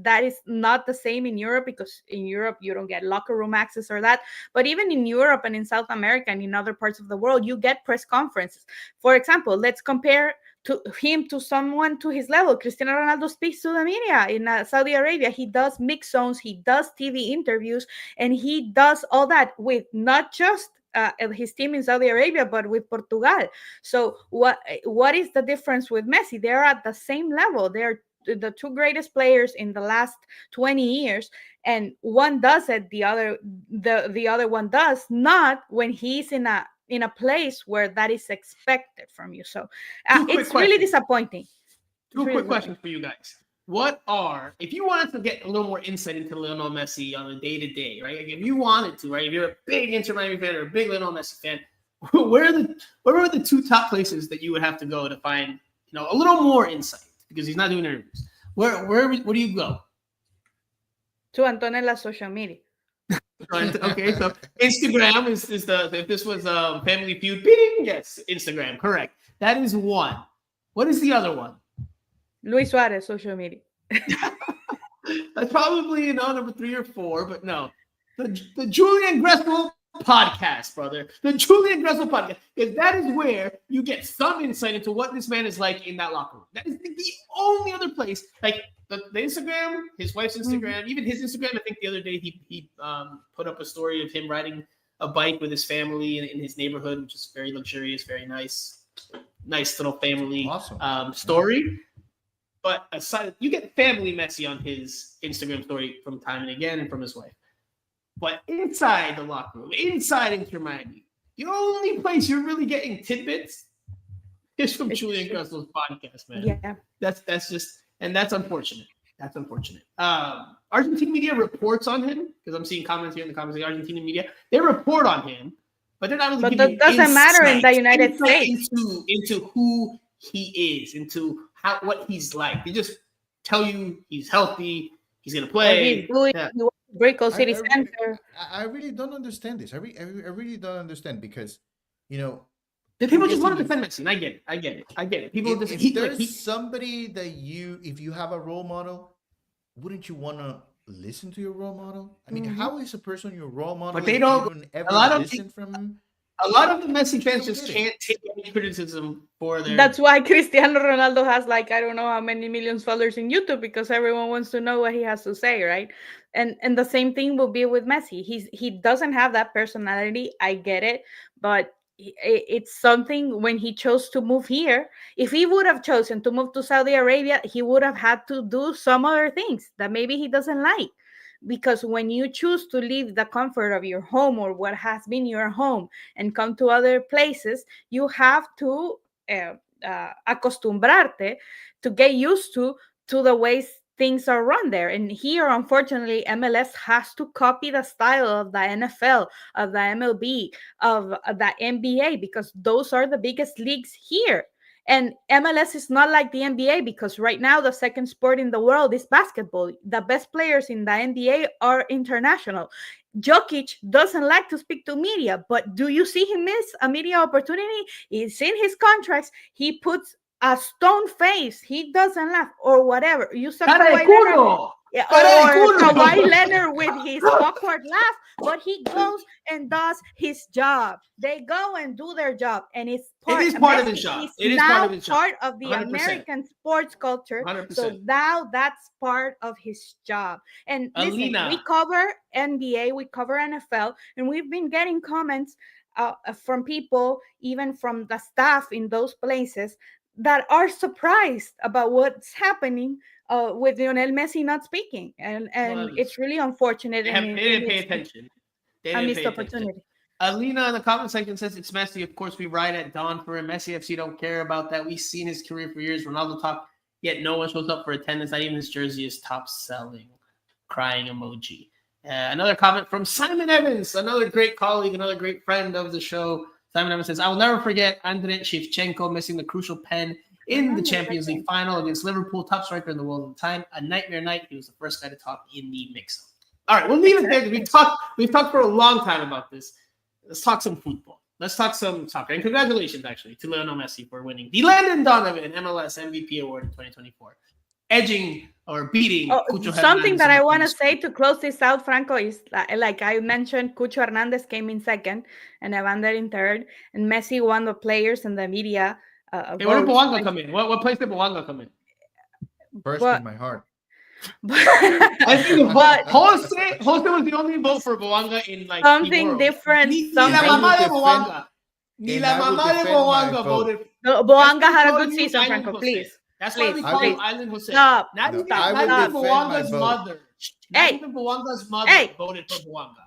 S2: that is not the same in Europe, because in Europe you don't get locker room access or that. But even in Europe and in South America and in other parts of the world, you get press conferences. For example, let's compare to someone to his level. Cristiano Ronaldo speaks to the media in Saudi Arabia. He does mix zones, he does TV interviews, and he does all that with not just his team in Saudi Arabia, but with Portugal. So what is the difference with Messi? They're at the same level. They're the two greatest players in the last 20 years, and one does it, the other one does not, when he's in a place where that is expected from you. So it's really disappointing.
S1: Two quick questions for you guys. If you wanted to get a little more insight into Lionel Messi on a day-to-day, right? Like, if you wanted to, right? If you're a big Inter Miami fan or a big Lionel Messi fan, where are the two top places that you would have to go to find, a little more insight? Because he's not doing interviews. Where do you go?
S2: To Antonella social media.
S1: Okay, so Instagram is if this was Family Feud, bing, yes, Instagram, correct. That is one. What is the other one?
S2: Luis Suarez social media.
S1: That's probably number 3 or 4, but no. The Julian Gressel podcast, brother. The Julian Gressel podcast, because that is where you get some insight into what this man is like in that locker room. That is the only other place. Like the Instagram, his wife's Instagram, even his Instagram. I think the other day he put up a story of him riding a bike with his family in his neighborhood, which is very luxurious, very nice little family story. But aside, you get family Messi on his Instagram story from time and again, and from his wife. But inside the locker room, inside Inter Miami, the only place you're really getting tidbits is from Julian Gressel's podcast, man.
S2: Yeah,
S1: that's just, and that's unfortunate. That's unfortunate. Argentine media reports on him, because I'm seeing comments here in the comments. The Argentine media, they report on him, but they're not really.
S2: But that doesn't matter in the United States.
S1: Into who he is, into what he's like. They just tell you he's healthy, he's gonna play.
S2: He's doing. Yeah. Brickell City Center.
S3: I really don't understand this. I really don't understand, because,
S1: The people just want to defend Messi, and I get it. People just
S3: If somebody that if you have a role model, wouldn't you want to listen to your role model? I mean, how is a person your role model?
S1: But they don't.
S3: Even ever listen from him.
S1: A lot of the Messi fans just can't take any criticism for their.
S2: That's why Cristiano Ronaldo has like I don't know how many millions followers in YouTube, because everyone wants to know what he has to say, right? And the same thing will be with Messi. He doesn't have that personality. I get it, but it's something when he chose to move here. If he would have chosen to move to Saudi Arabia, he would have had to do some other things that maybe he doesn't like. Because when you choose to leave the comfort of your home or what has been your home and come to other places, you have to acostumbrarte, to get used to the ways things are run there. And here, unfortunately, MLS has to copy the style of the NFL, of the MLB, of the NBA, because those are the biggest leagues here. And MLS is not like the NBA, because right now the second sport in the world is basketball. The best players in the NBA are international. Jokic doesn't like to speak to media, but do you see him miss a media opportunity? It's in his contracts. He puts a stone face. He doesn't laugh or whatever. You saw Kawhi Leonard. Yeah, or Kawhi Leonard with his awkward laugh, but he goes and does his job. They go and do their job, and it's part
S1: of his job. It is part of his job.
S2: Part of the 100%. American sports culture.
S1: 100%.
S2: So now that's part of his job. And listen, we cover NBA, we cover NFL, and we've been getting comments from people, even from the staff in those places, that are surprised about what's happening with Lionel Messi not speaking, and it's really unfortunate.
S1: They didn't pay attention.
S2: I missed opportunity.
S1: Alina in the comment section says it's Messi. Of course, we ride at dawn for him. Messi FC don't care about that. We've seen his career for years. Ronaldo talk, yet no one shows up for attendance. Not even his jersey is top selling. Crying emoji. Another comment from Simon Evans, another great colleague, another great friend of the show. Simon Evans says, I will never forget Andrei Shevchenko missing the crucial pen in the Champions League final against Liverpool, top striker in the world at the time. A nightmare night. He was the first guy to talk in the mix-up. All right, we'll leave it there. We've talked for a long time about this. Let's talk some football. Let's talk some soccer. And congratulations, actually, to Lionel Messi for winning the Landon Donovan MLS MVP award in 2024. Edging or beating Cucho
S2: something
S1: Hernandez
S2: that I want to say to close this out, Franco, is like I mentioned, Cucho Hernandez came in second and Evander in third, and Messi won the players and the media.
S1: Where did Bouanga come in? What place did Bouanga come in?
S3: First in my heart.
S1: I think Jose was the only vote for Bouanga in like
S2: something different.
S1: Ni la mamá de Bouanga. Ni la mamá de Bouanga voted.
S2: Bouanga had a good season, Franco. Please.
S1: That's why we call him Island Jose.
S2: Stop.
S1: Not even Bouanga's mother. Not even Bouanga's mother voted for Bouanga.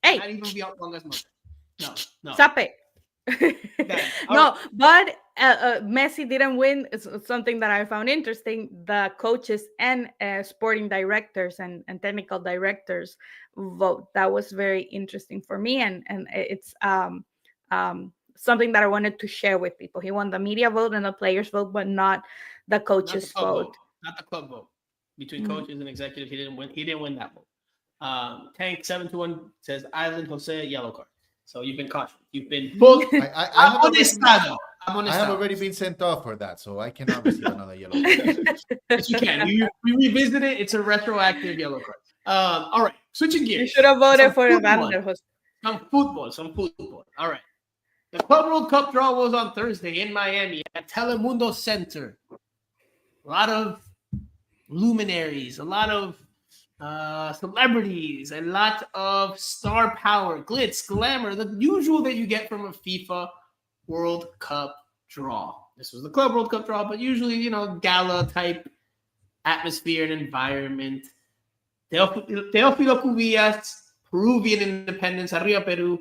S1: Not even Bouanga's mother. No.
S2: Stop it. No, but Messi didn't win. It's something that I found interesting. The coaches and sporting directors and technical directors vote. That was very interesting for me, and it's something that I wanted to share with people. He won the media vote and the players vote, but not the coaches vote.
S1: Not the club vote. Between coaches and executives, he didn't win. He didn't win that vote. Tank 721 says Island Jose yellow card. So you've been cautioned. You've been booked.
S3: I have already been sent off for that, so I cannot receive another yellow card.
S1: Yes, you can. We revisit it. It's a retroactive yellow card. All right. Switching gears.
S2: You should have voted for Evander.
S1: Some football. All right. The Club World Cup draw was on Thursday in Miami at Telemundo Center. A lot of luminaries, a lot of celebrities, a lot of star power, glitz, glamour, the usual that you get from a FIFA World Cup draw. This was the Club World Cup draw, but usually, gala type atmosphere and environment. Teófilo Cubillas, Peruvian independence, Arriba Peru.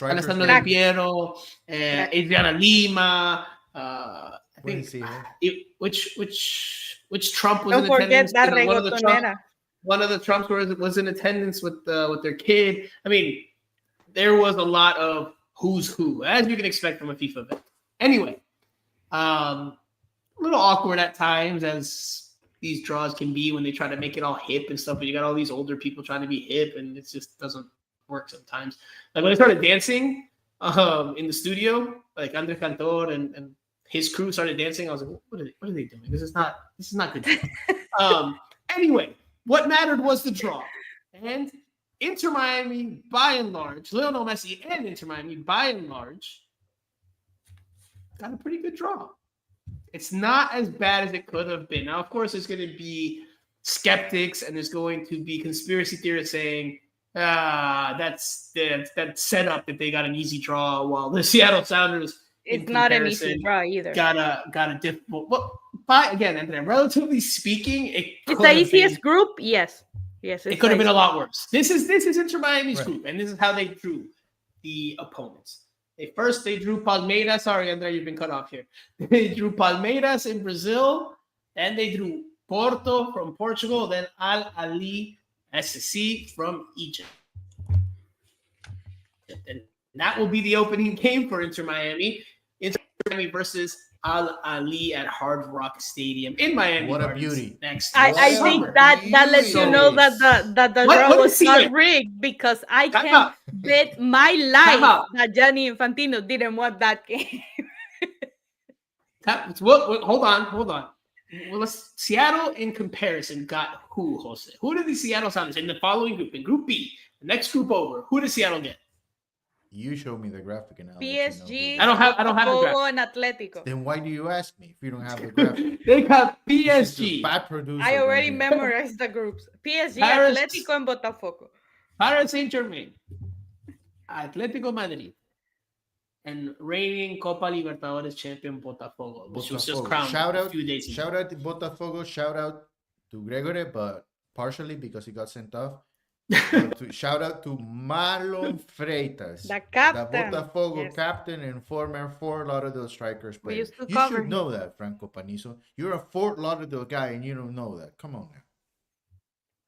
S1: Alessandro Del Piero, Adriana Lima. I think which Trump was in attendance. One of the Trumps was in attendance with their kid. I mean, there was a lot of who's who, as you can expect from a FIFA event. Anyway, a little awkward at times, as these draws can be when they try to make it all hip and stuff. But you got all these older people trying to be hip, and it just doesn't work sometimes. Like when they started dancing, in the studio, like Andre Cantor and his crew started dancing. I was like, what are they doing? This is not good. Anyway, what mattered was the draw. And Inter Miami, by and large, Lionel Messi and Inter Miami, by and large, got a pretty good draw. It's not as bad as it could have been. Now, of course, there's going to be skeptics and there's going to be conspiracy theorists saying, that's that setup that they got an easy draw, while the Seattle Sounders,
S2: it's not an easy draw either.
S1: Got a difficult. Well, again, Anthony, relatively speaking,
S2: it's the easiest group. Yes.
S1: It could have been a lot worse. This is Inter Miami's group, and this is how they drew the opponents. They drew Palmeiras. Sorry, Andre, you've been cut off here. They drew Palmeiras in Brazil, then they drew Porto from Portugal, then Al Ahly SC from Egypt. And that will be the opening game for Inter Miami. Inter Miami versus Al Ahly at Hard Rock Stadium in Miami.
S3: What a beauty!
S2: I think that lets you know that the draw was not rigged, because I can bet my life that Gianni Infantino didn't want that game.
S1: Hold on. Well, Seattle in comparison got who, Jose? Who did the Seattle Sounders in the following group? In Group B, the next group over, who did Seattle get?
S3: You show me the graphic and
S2: PSG.
S1: I don't have the graphic.
S2: And Atletico.
S3: Then why do you ask me if you don't have the graphic?
S1: They got PSG.
S3: Bad producer.
S2: I already memorized the groups. PSG, Atletico, and Botafogo.
S1: Paris Saint-Germain, Atletico Madrid, and reigning Copa Libertadores champion Botafogo, which was just crowned a few days ago.
S3: Shout out to Botafogo. Shout out to Gregory, but partially because he got sent off. Shout out to Marlon Freitas,
S2: the captain,
S3: the Botafogo captain and former Fort Lauderdale Strikers player. You should know that, Franco Panizo. You're a Fort Lauderdale guy and you don't know that. Come on now.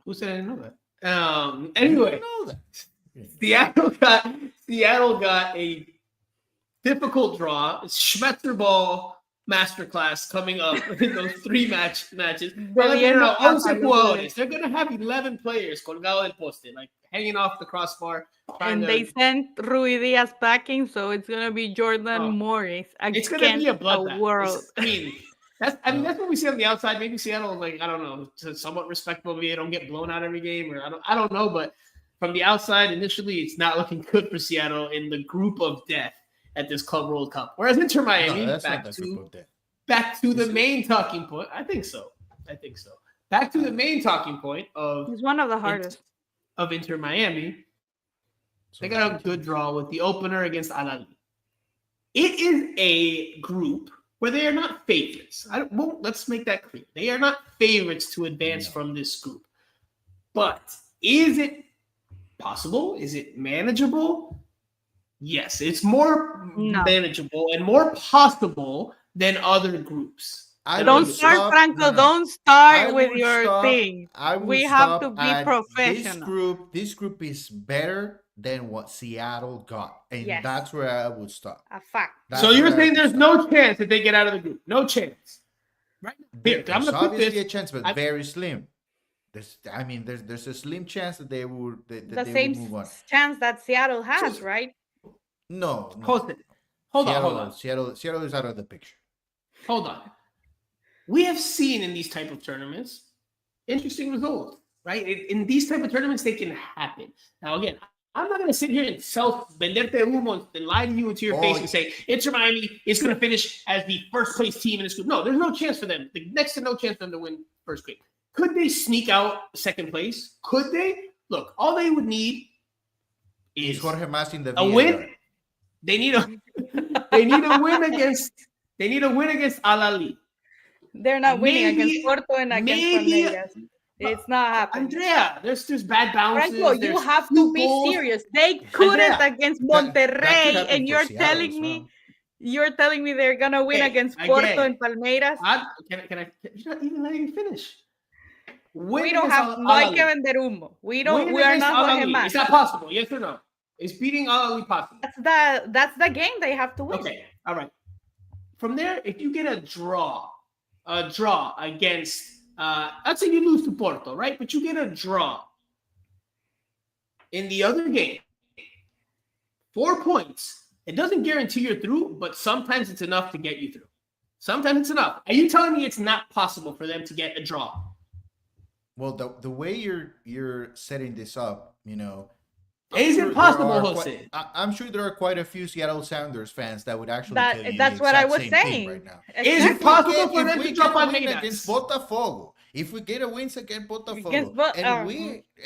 S1: Who said I didn't know that? Anyway,
S3: you know that.
S1: Seattle got a difficult draw. It's Schmetzer ball masterclass coming up in those three matches. They're going to have 11 players colgado del poste, like hanging off the crossbar.
S2: And they sent Rui Diaz packing, so it's going to be Jordan Morris against
S1: it's gonna be a bloodbath.
S2: World.
S1: That's what we see on the outside. Maybe Seattle, like, I don't know, somewhat respectable. Maybe they don't get blown out every game, or I don't know. But from the outside, initially, it's not looking good for Seattle in the group of death at this Club World Cup. Whereas Inter Miami, back to the main talking point. I think so. Back to the main talking point of
S2: it's one of the hardest
S1: of Inter Miami. They got a good draw with the opener against Al Ahly. It is a group where they are not favorites. Let's make that clear. They are not favorites to advance from this group. But is it possible? Is it manageable? Yes, it's more manageable and more possible than other groups.
S2: Don't start, Franco. No. Don't start with your thing. We have to be professional.
S3: This group is better than what Seattle got. And that's where I would stop.
S2: A fact.
S1: So you're saying there's no chance that they get out of the group? No chance. Right?
S3: There's obviously a chance, but very slim. There's a slim chance that they would the same
S2: move on. Chance that Seattle has, right?
S3: No.
S1: Hold on.
S3: Seattle is out of the picture.
S1: Hold on. We have seen in these type of tournaments interesting results, right? In these type of tournaments, they can happen. Now, again, I'm not going to sit here and venderte humo and lie to you into your face and say Inter Miami is going to finish as the first place team in this group. No, there's no chance for them. Next to no chance for them to win first place. Could they sneak out second place? Could they? Look, all they would need is
S3: Jorge Mas in the
S1: a win. They need a win against Al Ahly.
S2: They're not winning against Porto and against Palmeiras. It's not happening.
S1: Andrea, there's bad bounces.
S2: Franco, you have to be serious. They couldn't against Monterrey, and you're telling me they're gonna win against Porto and Palmeiras.
S1: Can I? You're not even letting me finish.
S2: We don't have no hay que vender humo. We are not Jorge Mas.
S1: It's not possible. Yes or no? Is beating Al Ahly possible?
S2: That's the game they have to win.
S1: Okay, all right. From there, if you get a draw against, let's say you lose to Porto, right? But you get a draw in the other game, 4 points it doesn't guarantee you're through, but sometimes it's enough to get you through. Sometimes it's enough. Are you telling me it's not possible for them to get a draw?
S3: Well, the way you're setting this up,
S1: Is it possible, Jose?
S3: I'm sure there are quite a few Seattle Sounders fans that would actually tell you
S2: that's
S3: the
S2: what I
S3: exact
S2: was
S3: same thing
S2: saying
S3: right now.
S1: Is it possible for them
S3: If
S1: to
S3: we
S1: drop
S3: get a
S1: on
S3: win
S1: Midas?
S3: against Botafogo, if we get a win against Botafogo,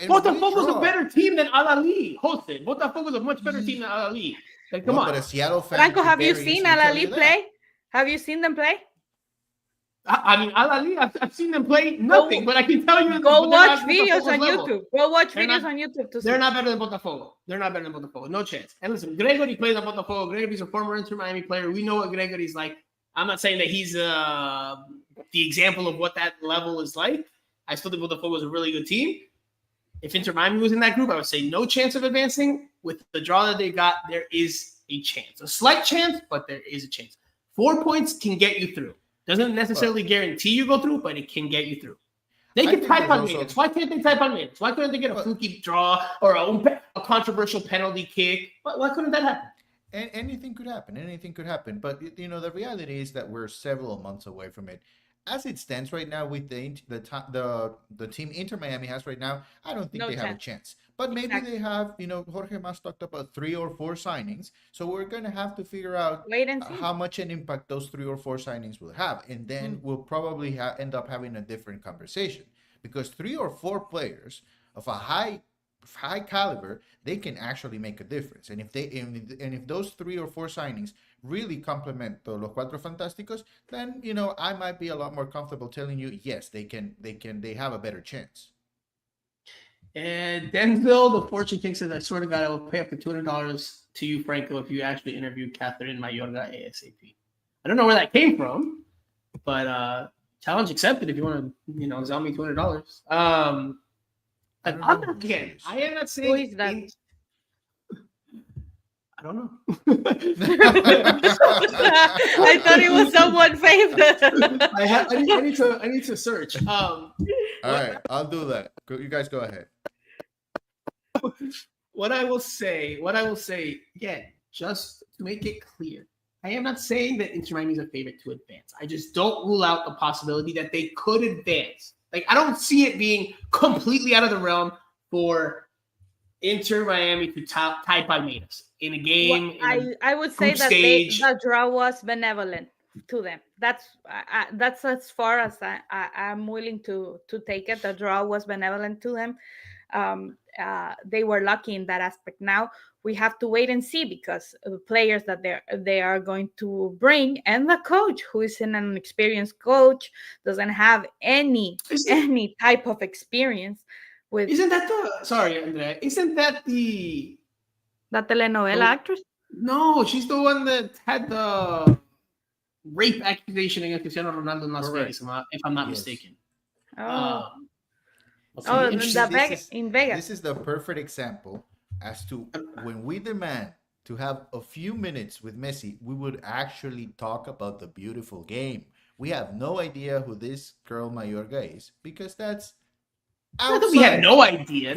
S1: Botafogo's a better team than Al-Ali. Jose, Botafogo's a much better team than Al-Ali. Like, come on.
S3: But a Seattle fan
S2: Franco,
S3: could
S2: have you
S3: very
S2: seen
S3: easily tell
S2: Al-Ali
S3: you that.
S2: play? Have you seen them play?
S1: I mean, Al-Ali, I've seen them play nothing, but I can tell you.
S2: Go watch videos
S1: Botafogo's
S2: on
S1: level.
S2: YouTube. Go watch
S1: They're
S2: videos
S1: not-
S2: on YouTube to see.
S1: They're not better than Botafogo. They're not better than Botafogo. No chance. And listen, Gregory plays on Botafogo. Gregory's a former Inter Miami player. We know what Gregory's like. I'm not saying that he's the example of what that level is like. I still think Botafogo is a really good team. If Inter Miami was in that group, I would say no chance of advancing. With the draw that they got, there is a chance. A slight chance, but there is a chance. 4 points can get you through. Doesn't necessarily guarantee you go through, but it can get you through. They can type on minutes. Why can't they type on minutes? Why couldn't they get a fluky draw or a controversial penalty kick? Why couldn't that happen?
S3: And anything could happen. Anything could happen. But the reality is that we're several months away from it. As it stands right now, with the team Inter Miami has right now, I don't think they have a chance. But maybe they have. Jorge Mas talked about 3 or 4 signings, so we're gonna have to figure out how much an impact those 3 or 4 signings will have, and then we'll probably end up having a different conversation, because 3 or 4 players of a high caliber, they can actually make a difference. And if those 3 or 4 signings really complement the Los Cuatro Fantásticos, then I might be a lot more comfortable telling you, yes, they have a better chance.
S1: And Denzel, the fortune king, says, I swear to God, I will pay up to $200 to you, Franco, if you actually interview Catherine Mayorga ASAP. I don't know where that came from, but challenge accepted if you want to, sell me $200. Again, I am not saying. Who is that? I don't know.
S2: I thought it was someone famous.
S1: I need to search.
S3: All right, I'll do that. You guys go ahead.
S1: What I will say, again, just to make it clear, I am not saying that Inter Miami is a favorite to advance. I just don't rule out the possibility that they could advance. Like, I don't see it being completely out of the realm for Inter Miami to tie Palmeiras in a game.
S2: I would say that the draw was benevolent to them. That's as far as I'm willing to take it. The draw was benevolent to them. They were lucky in that aspect. Now we have to wait and see, because the players that they are going to bring, and the coach, who is an experienced coach, doesn't have any type of experience with.
S1: Isn't that Andrea? Isn't that the
S2: telenovela actress?
S1: No, she's the one that had the rape accusation against Cristiano Ronaldo in Las Vegas, if I'm not mistaken.
S2: In Vegas.
S3: This is the perfect example as to when we demand to have a few minutes with Messi, we would actually talk about the beautiful game. We have no idea who this girl Mayorga is, because that's outside.
S1: Not that we have no idea.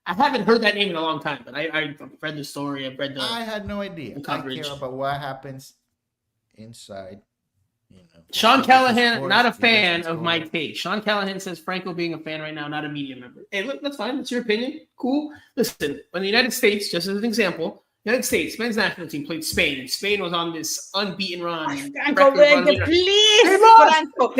S1: I haven't heard that name in a long time, but I read the story. I
S3: had no idea. I care about what happens inside.
S1: Sean Callahan, not a fan of my take. Sean Callahan says Franco being a fan right now, not a media member. Hey, look, that's fine. That's your opinion. Cool. Listen, when the United States, just as an example, United States men's national team played Spain, and Spain was on this unbeaten run.
S2: Franco, please, Franco.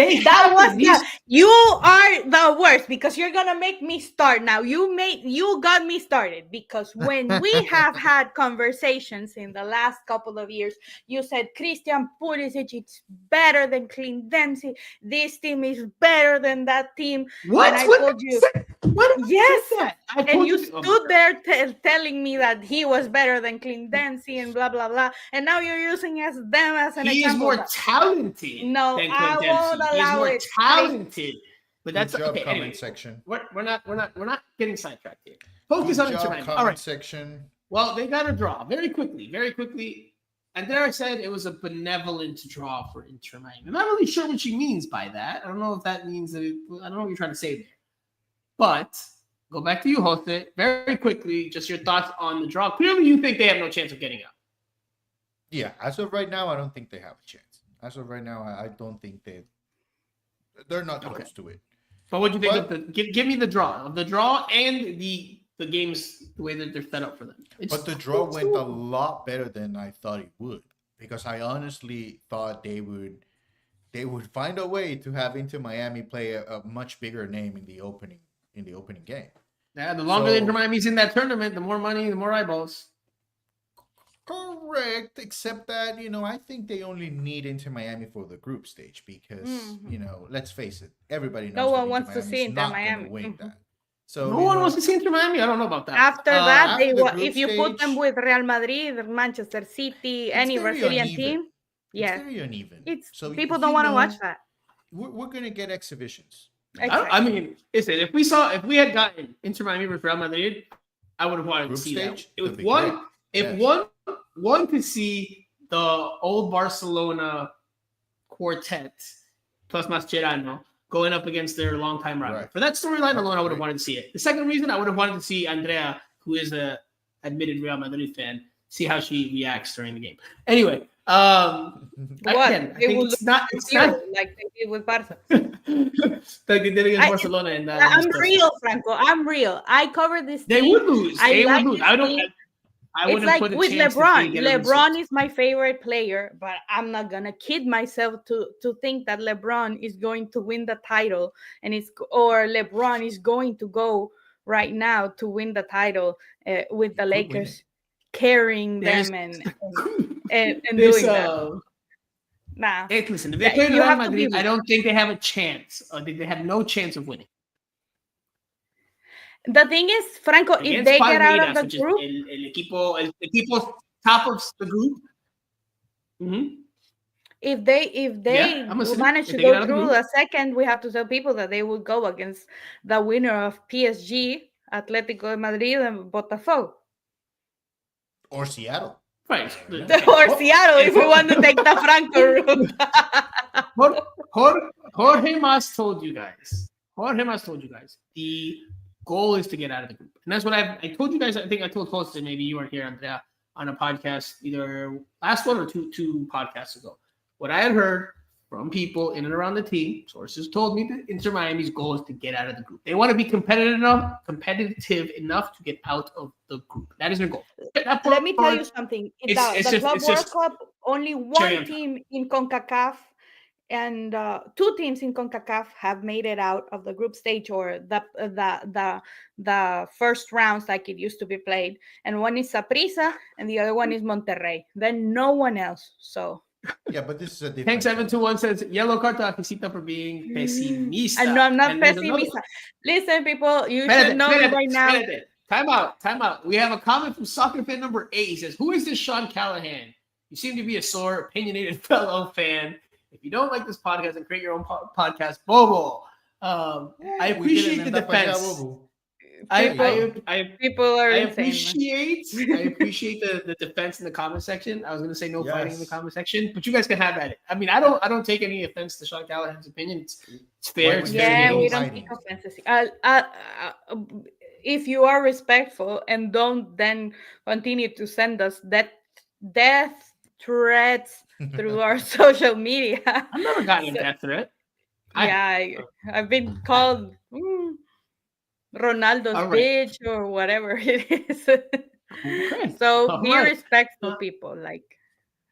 S2: You are the worst, because you're gonna make me start now. You got me started, because when we have had conversations in the last couple of years, you said Christian Pulisic is better than Clint Dempsey. This team is better than that team.
S1: What?
S2: And I told you. Yes, and you stood there telling me that he was better than Clint Dempsey and blah blah blah, and now you're using them as an example.
S1: He is more talented.
S2: No,
S1: than
S2: I
S1: Clint
S2: won't
S1: Dempsey.
S2: allow
S1: He is more talented. But that's
S3: Good job,
S1: okay.
S3: comment
S1: Anyway,
S3: section.
S1: We're not getting sidetracked here. Focus on Inter Miami. All right.
S3: Section.
S1: Well, they got a draw very quickly. And there I said it was a benevolent draw for Inter Miami. I'm not really sure what she means by that. I don't know if that means that. I don't know what you're trying to say there. But go back to you, Jose. Very quickly, just your thoughts on the draw. Clearly, you think they have no chance of getting out.
S3: Yeah, as of right now, I don't think they have a chance. As of right now, I don't think they're not close to it.
S1: But what do you think of the? Give me the draw and the games, the way that they're set up for them.
S3: But the draw went a lot better than I thought it would, because I honestly thought they would find a way to have Inter Miami play a much bigger name in the opening game.
S1: Yeah, the longer Inter Miami's in that tournament, the more money, the more eyeballs.
S3: Correct, except that, I think they only need Inter Miami for the group stage because, let's face it, everybody knows
S2: no one
S3: that
S2: wants to see Inter Miami.
S3: Win that. So
S1: no one wants to see Inter Miami. I don't know about that.
S2: After that, if you
S3: stage,
S2: put them with Real Madrid, Manchester City, any Brazilian team,
S3: it's very uneven.
S2: So people don't want to watch that.
S3: We're gonna get exhibitions.
S2: Exactly.
S1: I mean, listen, if we had gotten Inter Miami with Real Madrid, I would have wanted to see that. One could see the old Barcelona quartet plus Mascherano going up against their longtime rival. Right. For that storyline alone, I would have wanted to see it. The second reason, I would have wanted to see Andrea, who is a admitted Real Madrid fan, see how she reacts during the game. Anyway, again, I think it's not
S2: like they did with Barca.
S1: Like they did against Barcelona. And
S2: I'm real, Franco. I'm real. I covered this.
S1: They would lose. They would lose. I
S2: it's like with LeBron. LeBron is my favorite player, but I'm not gonna kid myself to think that LeBron is going to win the title, or LeBron is going to go right now to win the title with the Lakers carrying them and doing that. Nah.
S1: Hey, listen, if they play Real Madrid, I don't think they have a chance. Or they have no chance of winning.
S2: The thing is, Franco, if they get out of the group,
S1: el equipo top of the group. Mm-hmm.
S2: If they manage to go through the second, we have to tell people that they will go against the winner of PSG, Atletico de Madrid, and Botafogo.
S3: Or Seattle.
S1: Right.
S2: Or Seattle, if we want to take the Franco
S1: route. Jorge Mas told you guys. The goal is to get out of the group. And that's what I told you guys. I think I told Jose, maybe you weren't here, Andrea, on a podcast, either last one or two podcasts ago. What I had heard from people in and around the team, sources told me that Inter Miami's goal is to get out of the group. They want to be competitive enough to get out of the group. That is their goal.
S2: Let me tell you something. The Club World Cup, only one team in CONCACAF and two teams in CONCACAF have made it out of the group stage or the first rounds like it used to be played. And one is Saprissa and the other one is Monterrey. Then no one else. So
S3: yeah, but this is a different.
S1: Hank 721 says yellow card to Akisita for being pesimista.
S2: No, I'm not pesimista. Listen, people, you should know right now.
S1: Time out. We have a comment from soccer fan number 8. He says, "Who is this Sean Callahan? You seem to be a sore, opinionated fellow fan. If you don't like this podcast and create your own podcast, Bobo." I appreciate the defense. I appreciate the defense in the comment section. I was going to say no fighting in the comment section, but you guys can have at it. I mean, I don't take any offense to Sean Callahan's opinion. It's fair. It's fair.
S2: We don't take offenses. If you are respectful and don't then continue to send us death threats through our social media.
S1: I've never gotten a death threat.
S2: I've been called Ronaldo's bitch or whatever it is.
S1: Okay.
S2: So be respectful, people. Like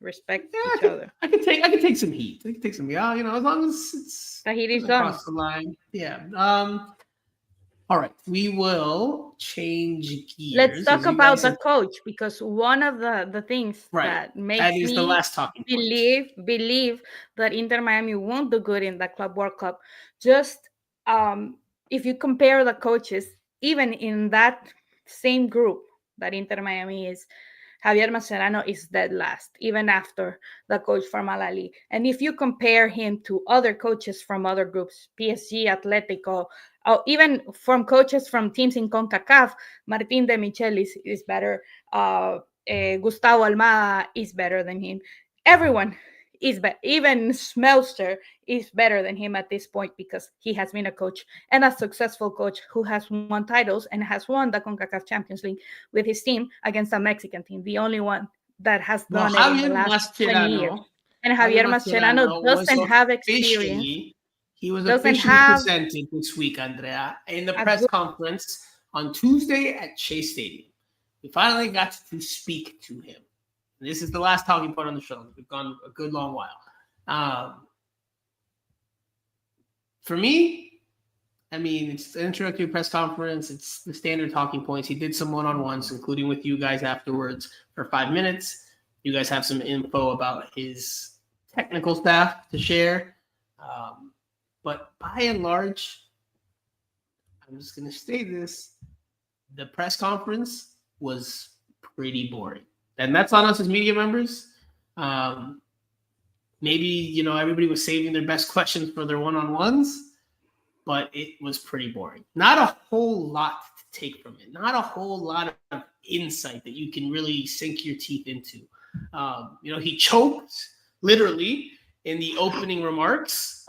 S2: respect each other.
S1: I can take some heat. As long as it's
S2: the heat is
S1: across the line. Yeah. All right, we will change gears.
S2: Let's talk about the coach, because one of the things that makes me
S1: the last talking
S2: believe that Inter Miami won't do good in the Club World Cup. Just if you compare the coaches, even in that same group that Inter Miami is, Javier Mascherano is dead last, even after the coach from Al Ahly. And if you compare him to other coaches from other groups, PSG, Atletico, or even from coaches from teams in CONCACAF, Martín de Michel is better. Gustavo Almada is better than him. Everyone even Smelster is better than him at this point because he has been a coach and a successful coach who has won titles and has won the CONCACAF Champions League with his team against a Mexican team, the only one that has
S1: Well,
S2: done it in the
S1: Javier
S2: last 20 years.
S1: Mascherano,
S2: And
S1: Javier
S2: Javier Mascherano
S1: Mascherano was
S2: doesn't have experience,
S1: he was
S2: doesn't
S1: officially
S2: have
S1: presented this week, Andrea, in the
S2: a
S1: press
S2: good.
S1: conference on Tuesday at Chase Stadium. We finally got to speak to him. This is the last talking point on the show. We've gone a good long while. For me, I mean, it's an introductory press conference. It's the standard talking points. He did some one-on-ones, including with you guys afterwards for 5 minutes. You guys have some info about his technical staff to share. But by and large, I'm just going to say this. The press conference was pretty boring. And that's on us as media members. Maybe, everybody was saving their best questions for their one-on-ones, but it was pretty boring. Not a whole lot to take from it. Not a whole lot of insight that you can really sink your teeth into. He choked literally in the opening remarks,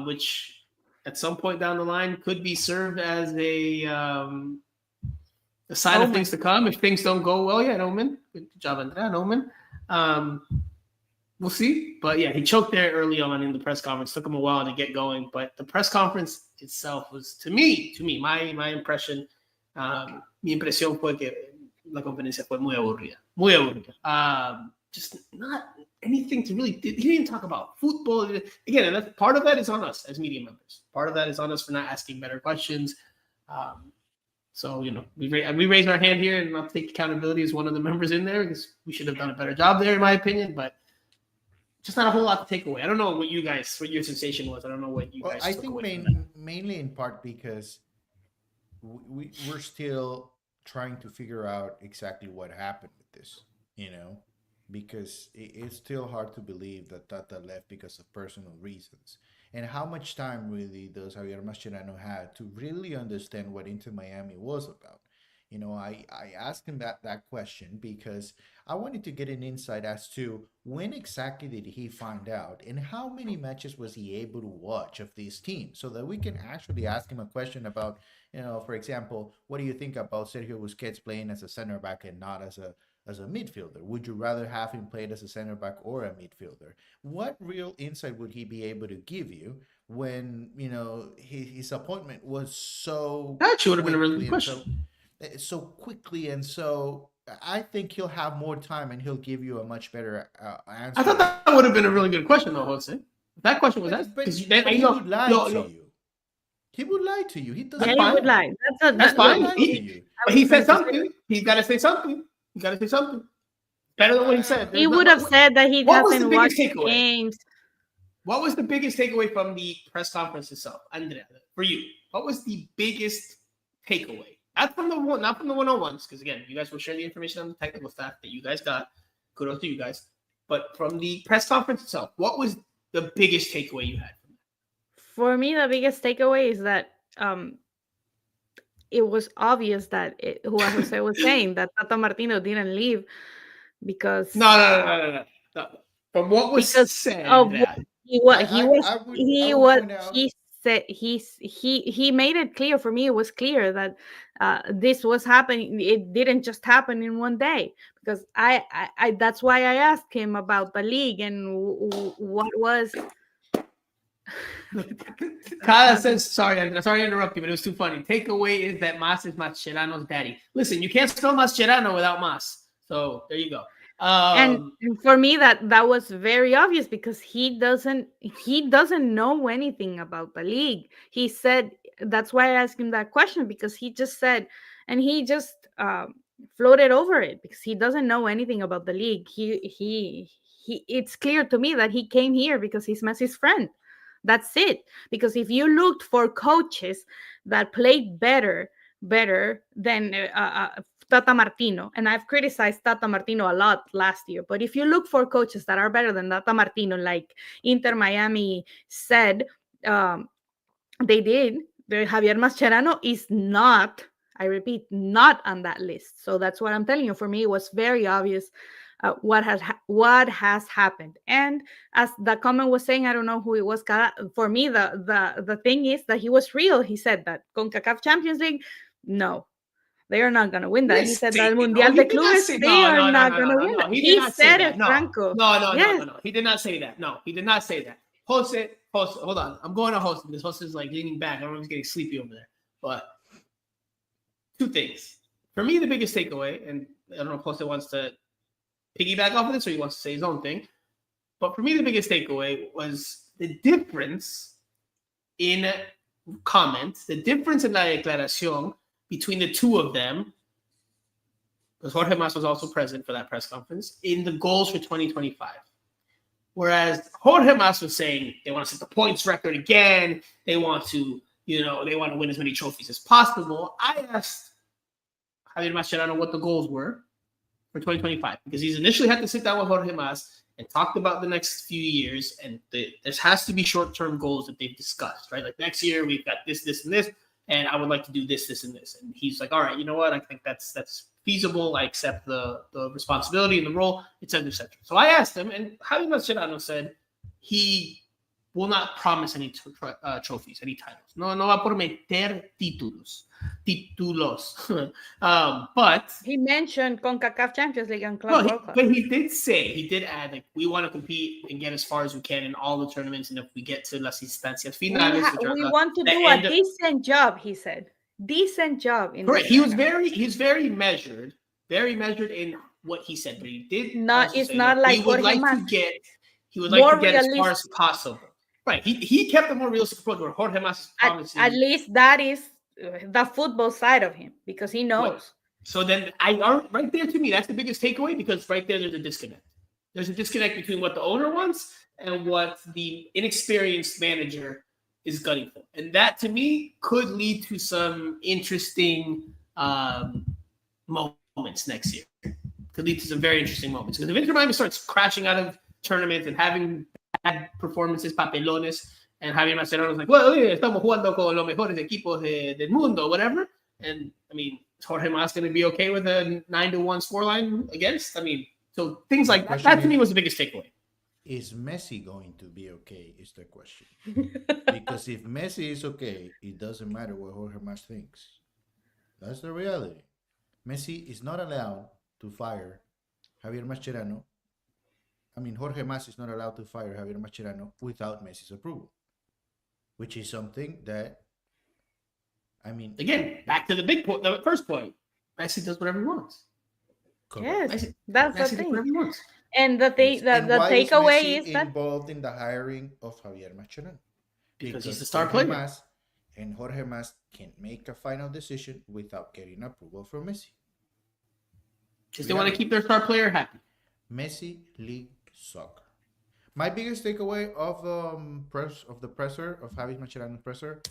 S1: which at some point down the line could be served as a sign of things to come if things don't go well. Yeah, Omen. Good job, Andrea. Omen. We'll see. But yeah, he choked there early on in the press conference. Took him a while to get going. But the press conference itself was, to me, my impression, mi impresión fue que la conferencia fue muy aburrida. Muy aburrida. Just not anything to really, he didn't even talk about football. Again, and that's, part of that is on us as media members. Part of that is on us for not asking better questions. So, we raise our hand here, and I'll take accountability as one of the members in there because we should have done a better job there, in my opinion. But just not a whole lot to take away. I don't know what your sensation was. I don't know what you guys.
S3: I think mainly in part because we're still trying to figure out exactly what happened with this, because it's still hard to believe that Tata left because of personal reasons. And how much time really does Javier Mascherano had to really understand what Inter Miami was about? I asked him that question because I wanted to get an insight as to when exactly did he find out and how many matches was he able to watch of this team so that we can actually ask him a question about, for example, what do you think about Sergio Busquets playing as a center back and not as a midfielder? Would you rather have him played as a center back or a midfielder? What real insight would he be able to give you when, his appointment was so...
S1: That would have been a really good question.
S3: So quickly, and so I think he'll have more time and he'll give you a much better answer.
S1: I thought that would have been a really good question, though, Jose. That question was asked.
S3: But he would lie to you. He would lie to you. He doesn't.
S2: Yeah, he would lie.
S1: That's fine. But he said something. He's got to say something. Better than what he said.
S2: He would have said that he hasn't watched games.
S1: What was the biggest takeaway from the press conference itself, Andrea? For you, what was the biggest takeaway? Not from the one-on-ones, because again, you guys will share the information on the technical staff that you guys got. Kudos to you guys. But from the press conference itself, what was the biggest takeaway you had from that?
S2: For me, the biggest takeaway is that it was obvious that who Jose was saying that Tata Martino didn't leave because
S1: no. From what was said,
S2: he made it clear for me. It was clear that this was happening. It didn't just happen in one day because I that's why I asked him about the league and what was.
S1: Kyle says, sorry to interrupt you, but it was too funny. Takeaway is that Mas is Mascherano's daddy. Listen, you can't spell Mascherano without Mas. So there you go.
S2: And for me, that was very obvious because he doesn't know anything about the league. He said that's why I asked him that question because he just said, and he just floated over it because he doesn't know anything about the league. He it's clear to me that he came here because he's Messi's friend. That's it. Because if you looked for coaches that played better than Tata Martino, and I've criticized Tata Martino a lot last year, but if you look for coaches that are better than Tata Martino, like Inter Miami said they did, Javier Mascherano is not, I repeat, not on that list. So that's what I'm telling you. For me, it was very obvious what has happened. And as the comment was saying, I don't know who it was. For me, the thing is that he was real. He said that CONCACAF Champions League, no, they are not going to win that. He said that Mundial de Clubes, they are not going to win that.
S1: He did not say
S2: said
S1: that.
S2: it,
S1: No.
S2: Franco.
S1: No. He did not say that. No, he did not say that. Jose, hold on. I'm going to Jose because Jose is like leaning back. I don't know if he's getting sleepy over there. But two things. For me, the biggest takeaway, and I don't know if Jose wants to piggyback off of this or he wants to say his own thing. But for me, the biggest takeaway was the difference in comments, the difference in la declaración between the two of them, because Jorge Mas was also present for that press conference, in the goals for 2025. Whereas Jorge Mas was saying they want to set the points record again, they want to win as many trophies as possible. I asked Javier Mascherano what the goals were for 2025, because he's initially had to sit down with Jorge Mas and talked about the next few years, and there has to be short-term goals that they've discussed, right? Like next year we've got this, and this, and I would like to do this, and this. And he's like, all right, you know what? I think that's feasible. I accept the responsibility and the role, et cetera, et cetera. So I asked him, and Javier Mascherano said he will not promise any trophies, any titles. No va a prometer títulos. But
S2: he mentioned CONCACAF Champions League and Club World Cup.
S1: But he did add, like, we want to compete and get as far as we can in all the tournaments, and if we get to las instancias finales,
S2: we want to do a decent job. He said, decent job.
S1: Correct. He's very measured in what he said, but he did
S2: not. It's not like
S1: he would like to get as far as possible. Right. He kept a more realistic approach where Jorge Mas is promising.
S2: At least that is the football side of him, because he knows.
S1: Right. So then right there, to me, that's the biggest takeaway, because right there's a disconnect. There's a disconnect between what the owner wants and what the inexperienced manager is gunning for. And that, to me, could lead to some interesting moments next year. Could lead to some very interesting moments. Because if Inter Miami starts crashing out of tournaments and having bad performances, papelones, and Javier Mascherano was like, well, estamos jugando con los mejores equipos del mundo, whatever. And, I mean, is Jorge Mas going to be okay with a 9-1 scoreline against? I mean, so things like that. That, to me, was the biggest takeaway.
S3: Is Messi going to be okay is the question. Because if Messi is okay, it doesn't matter what Jorge Mas thinks. That's the reality. Messi is not allowed to fire Javier Mascherano. I mean, Jorge Mas is not allowed to fire Javier Mascherano without Messi's approval, which is something that, I mean...
S1: Again, back to the big point, the first point. Messi does whatever he wants.
S2: Correct. Yes,
S1: Messi,
S2: that's
S1: Messi
S2: the thing.
S1: Whatever he wants.
S2: And the takeaway is that
S3: involved in the hiring of Javier Mascherano,
S1: because he's the star player.
S3: And Jorge Mas can make a final decision without getting approval from Messi.
S1: Because they want to keep their star player happy.
S3: Messi League Soccer. My biggest takeaway of the presser of Javier Mascherano's presser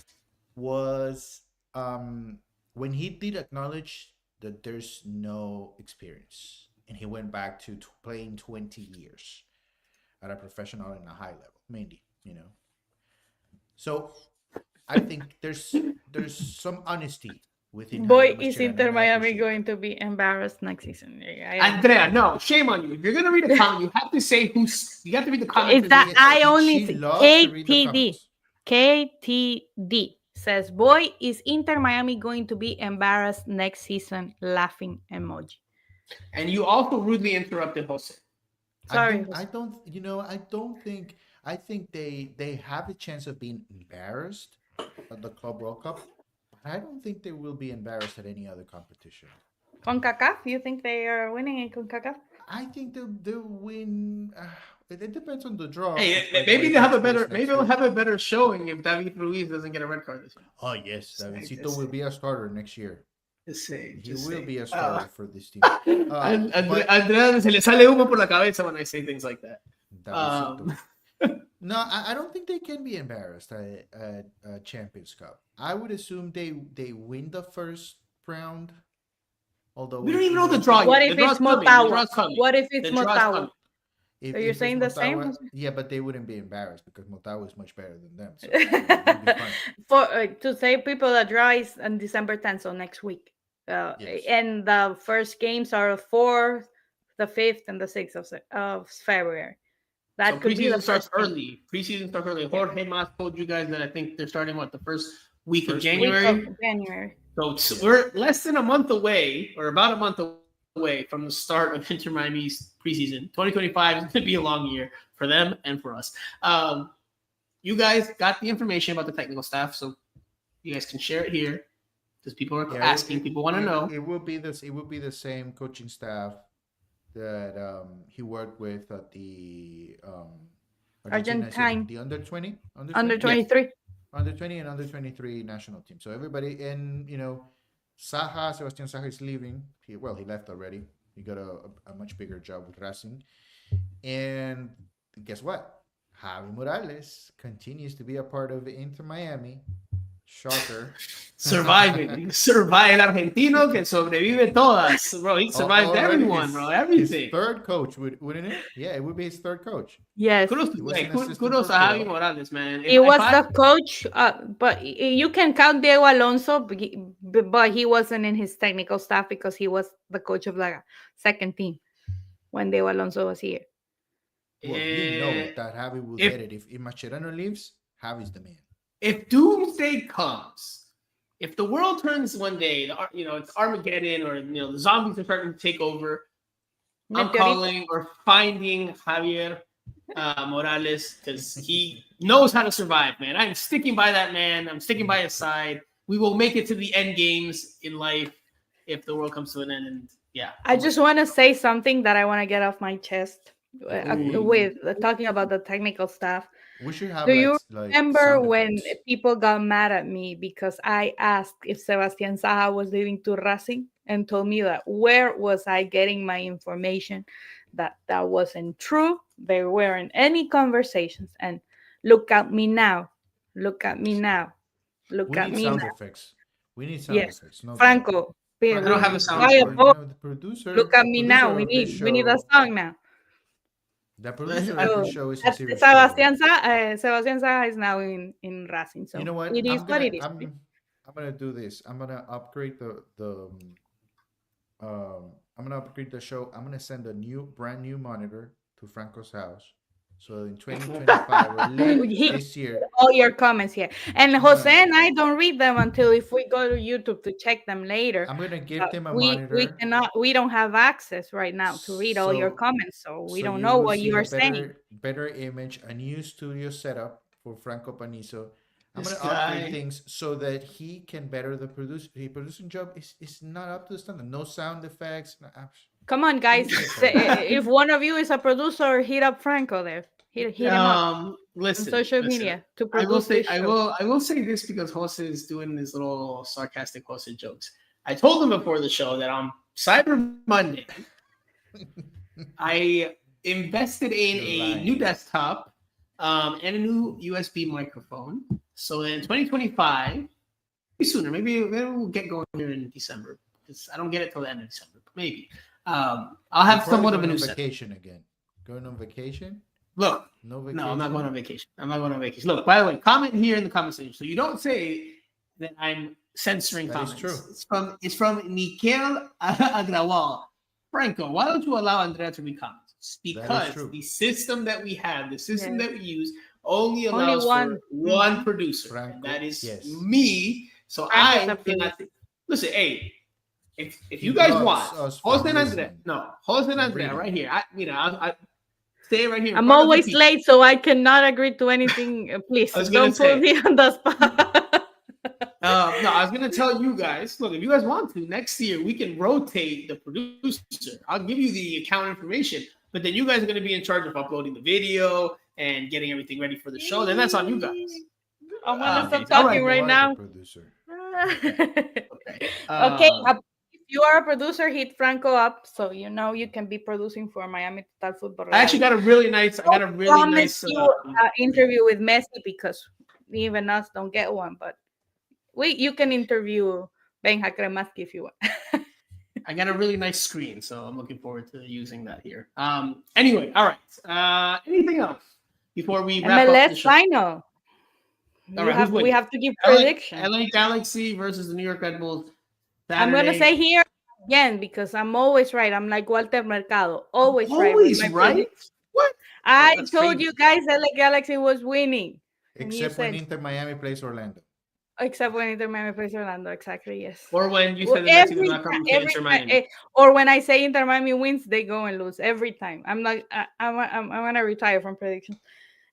S3: was when he did acknowledge that there's no experience, and he went back to playing 20 years at a professional and a high level, mainly, So I think there's some honesty within.
S2: Boy, is Inter Miami going to be embarrassed next season?
S1: Andrea, no, shame on you. If you're gonna read a comment, you have to say you have to read the comments.
S2: It's that I only KTD says, boy, is Inter Miami going to be embarrassed next season? Laughing emoji.
S1: And you also rudely interrupted Jose.
S2: Sorry.
S3: I think they have a chance of being embarrassed at the Club World Cup. I don't think they will be embarrassed at any other competition.
S2: CONCACAF? You think they are winning in CONCACAF?
S3: I think they'll win. It depends on the draw.
S1: Hey, maybe they'll have a better showing if David Ruiz doesn't get a red card this year.
S3: Oh yes, Davidcito will be a starter next year.
S1: He
S3: will be a starter for this team.
S1: Andrea se le sale humo por la cabeza when I say things like that.
S3: No, I don't think they can be embarrassed at Champions Cup. I would assume they win the first round. Although
S1: we don't even know the draw.
S2: What if it's Motagua? What if it's Motagua? So you're saying the same?
S3: Yeah, but they wouldn't be embarrassed because Motagua is much better than them. So it'd be fine.
S2: To say people that draw is on December 10th, so next week. Yes. And the first games are 4th, the 5th and the 6th of February. That
S1: So
S2: could be the
S1: preseason starts
S2: first thing.
S1: early. Preseason starts early.
S2: Yeah.
S1: Jorge Mas told you guys that I think they're starting the first week of
S3: First week.
S2: Week
S1: January.
S2: of January.
S1: So we're less than a month away, or about a month away from the start of Inter Miami's preseason. 2025 is going to be a long year for them and for us. You guys got the information about the technical staff, so you guys can share it here because people are asking. People want to know.
S3: It will be this. It will be the same coaching staff that he worked with at the
S2: Argentine.
S3: the under 20,
S2: Under 23.
S3: under 20 and under 23 national team. So everybody, and Sebastian Saha is leaving. He left already. He got a much bigger job with Racing. And guess what? Javi Morales continues to be a part of Inter Miami. Shocker.
S1: Surviving. El argentino que sobrevive todas. Bro, he survived everyone, bro. Everything.
S3: His third coach, wouldn't it? Yeah, it would be his third coach.
S2: Yes.
S1: Kudos to Javi Morales, man.
S2: He was the coach, but you can count Diego Alonso, but he wasn't in his technical staff because he was the coach of the second team when Diego Alonso was here.
S3: Well, you know that Javi will get it. If Mascherano leaves, Javi's the man.
S1: If doomsday comes, if the world turns one day, it's Armageddon, or the zombies are starting to take over, I'm calling or finding Javier Morales because he knows how to survive, man. I'm sticking by that man. I'm sticking by his side. We will make it to the end games in life if the world comes to an end. And yeah,
S2: I just want to say something that I want to get off my chest with talking about the technical staff.
S3: We should have.
S2: Do you remember when people got mad at me because I asked if Sebastian Saha was leaving to Racing and told me that where was I getting my information that wasn't true? There weren't any conversations. And look at me now. Look at me now. Look at me now.
S3: Effects. We need sound effects. No
S2: Franco.
S1: I don't have a sound effect.
S3: The producer.
S2: Look at me now. We need a song now.
S3: The producer of the show is a serious
S2: Sebastian Saha is now in Racing. So
S3: you know what?
S2: It is what it is.
S3: I'm gonna do this. I'm gonna upgrade I'm gonna upgrade the show. I'm gonna send a brand new monitor to Franco's house. So in 2025, this year,
S2: all your comments here, and Jose and I don't read them until if we go to YouTube to check them later.
S3: I'm gonna give them a monitor.
S2: We don't have access right now to read all your comments, so we don't know what you are saying.
S3: Better image, a new studio setup for Franco Panizo. I'm gonna upgrade things so that he can better the producing job is not up to the standard. No sound effects.
S2: Come on, guys! If one of you is a producer, hit up Franco there. Hit him up.
S1: Listen,
S2: on social media to produce.
S1: I will say this because Jose is doing these little sarcastic Jose jokes. I told him before the show that on Cyber Monday, I invested in a new desktop and a new USB microphone. So in 2025, maybe sooner, maybe we'll get going here in December because I don't get it till the end of December, but maybe. I'll have somewhat of a new
S3: vacation again. Going on vacation?
S1: Look,
S3: no vacation.
S1: No, I'm not going on vacation. Look, by the way, comment here in the comment section so you don't say that I'm censoring comments.
S3: True.
S1: It's from Nikhil Agrawal. Franco, why don't you allow Andrea to read comments? Because the system that we have, the system that we use, only allows for one producer.
S3: Franco,
S1: and that is me. So I cannot. Listen, hey. If you guys want, Jose and Andrea, right here. I stay right here.
S2: I'm always late, so I cannot agree to anything. Please don't put me on the spot.
S1: No, I was gonna tell you guys. Look, if you guys want to, next year we can rotate the producer. I'll give you the account information, but then you guys are gonna be in charge of uploading the video and getting everything ready for the show. Then that's on you guys.
S2: I'm gonna stop talking right now.
S3: Producer.
S2: Okay. You are a producer, hit Franco up so you know you can be producing for Miami Total Football.
S1: I actually got a really nice
S2: interview with Messi because even us don't get one, but you can interview Benja Kremaski if you want.
S1: I got a really nice screen, so I'm looking forward to using that here. Anyway, all right. Anything else before we wrap up the show?
S2: Final. We have to give predictions.
S1: LA Galaxy versus the New York Red Bulls.
S2: Saturday. I'm going to say here, again because I'm always right. I'm like Walter Mercado, always right with
S1: Always
S2: my
S1: right?
S2: predictions.
S1: What?
S2: I
S1: That's
S2: told
S1: crazy.
S2: you guys LA Galaxy was winning, and you
S3: Except when
S2: said
S3: Inter Miami plays Orlando.
S2: except when Inter Miami plays Orlando. Exactly, yes.
S1: Or when you
S2: Well,
S1: said that Messi does
S2: every
S1: not
S2: time,
S1: come to Inter Miami.
S2: or when I say Inter Miami wins, they go and lose every time. I'm like, I'm gonna retire from predictions.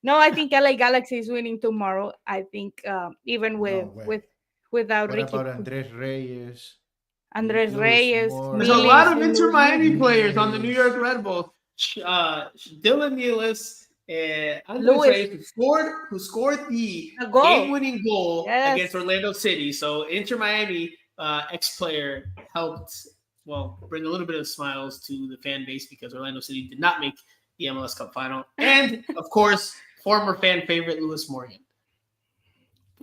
S2: No, I think LA Galaxy is winning tomorrow. I think even
S3: No
S2: with
S3: way.
S2: without
S3: What
S2: Ricky
S3: about Andres Reyes,
S2: Andres
S3: Lewis
S2: Reyes,
S1: There's a
S3: Morgan,
S1: lot
S2: Milis,
S1: of
S2: and
S1: Inter
S2: Luis
S1: Miami
S2: Muriel.
S1: players on the New
S3: Milis?
S1: York Red Bulls. Dylan Nealis, Andres
S2: Lewis,
S1: Reyes, who scored the
S2: a goal.
S1: game-winning goal against
S2: Yes,
S1: Orlando City. So Inter Miami ex-player helped, well, bring a little bit of smiles to the fan base because Orlando City did not make the MLS Cup final. And, of course, former fan favorite Lewis Morgan.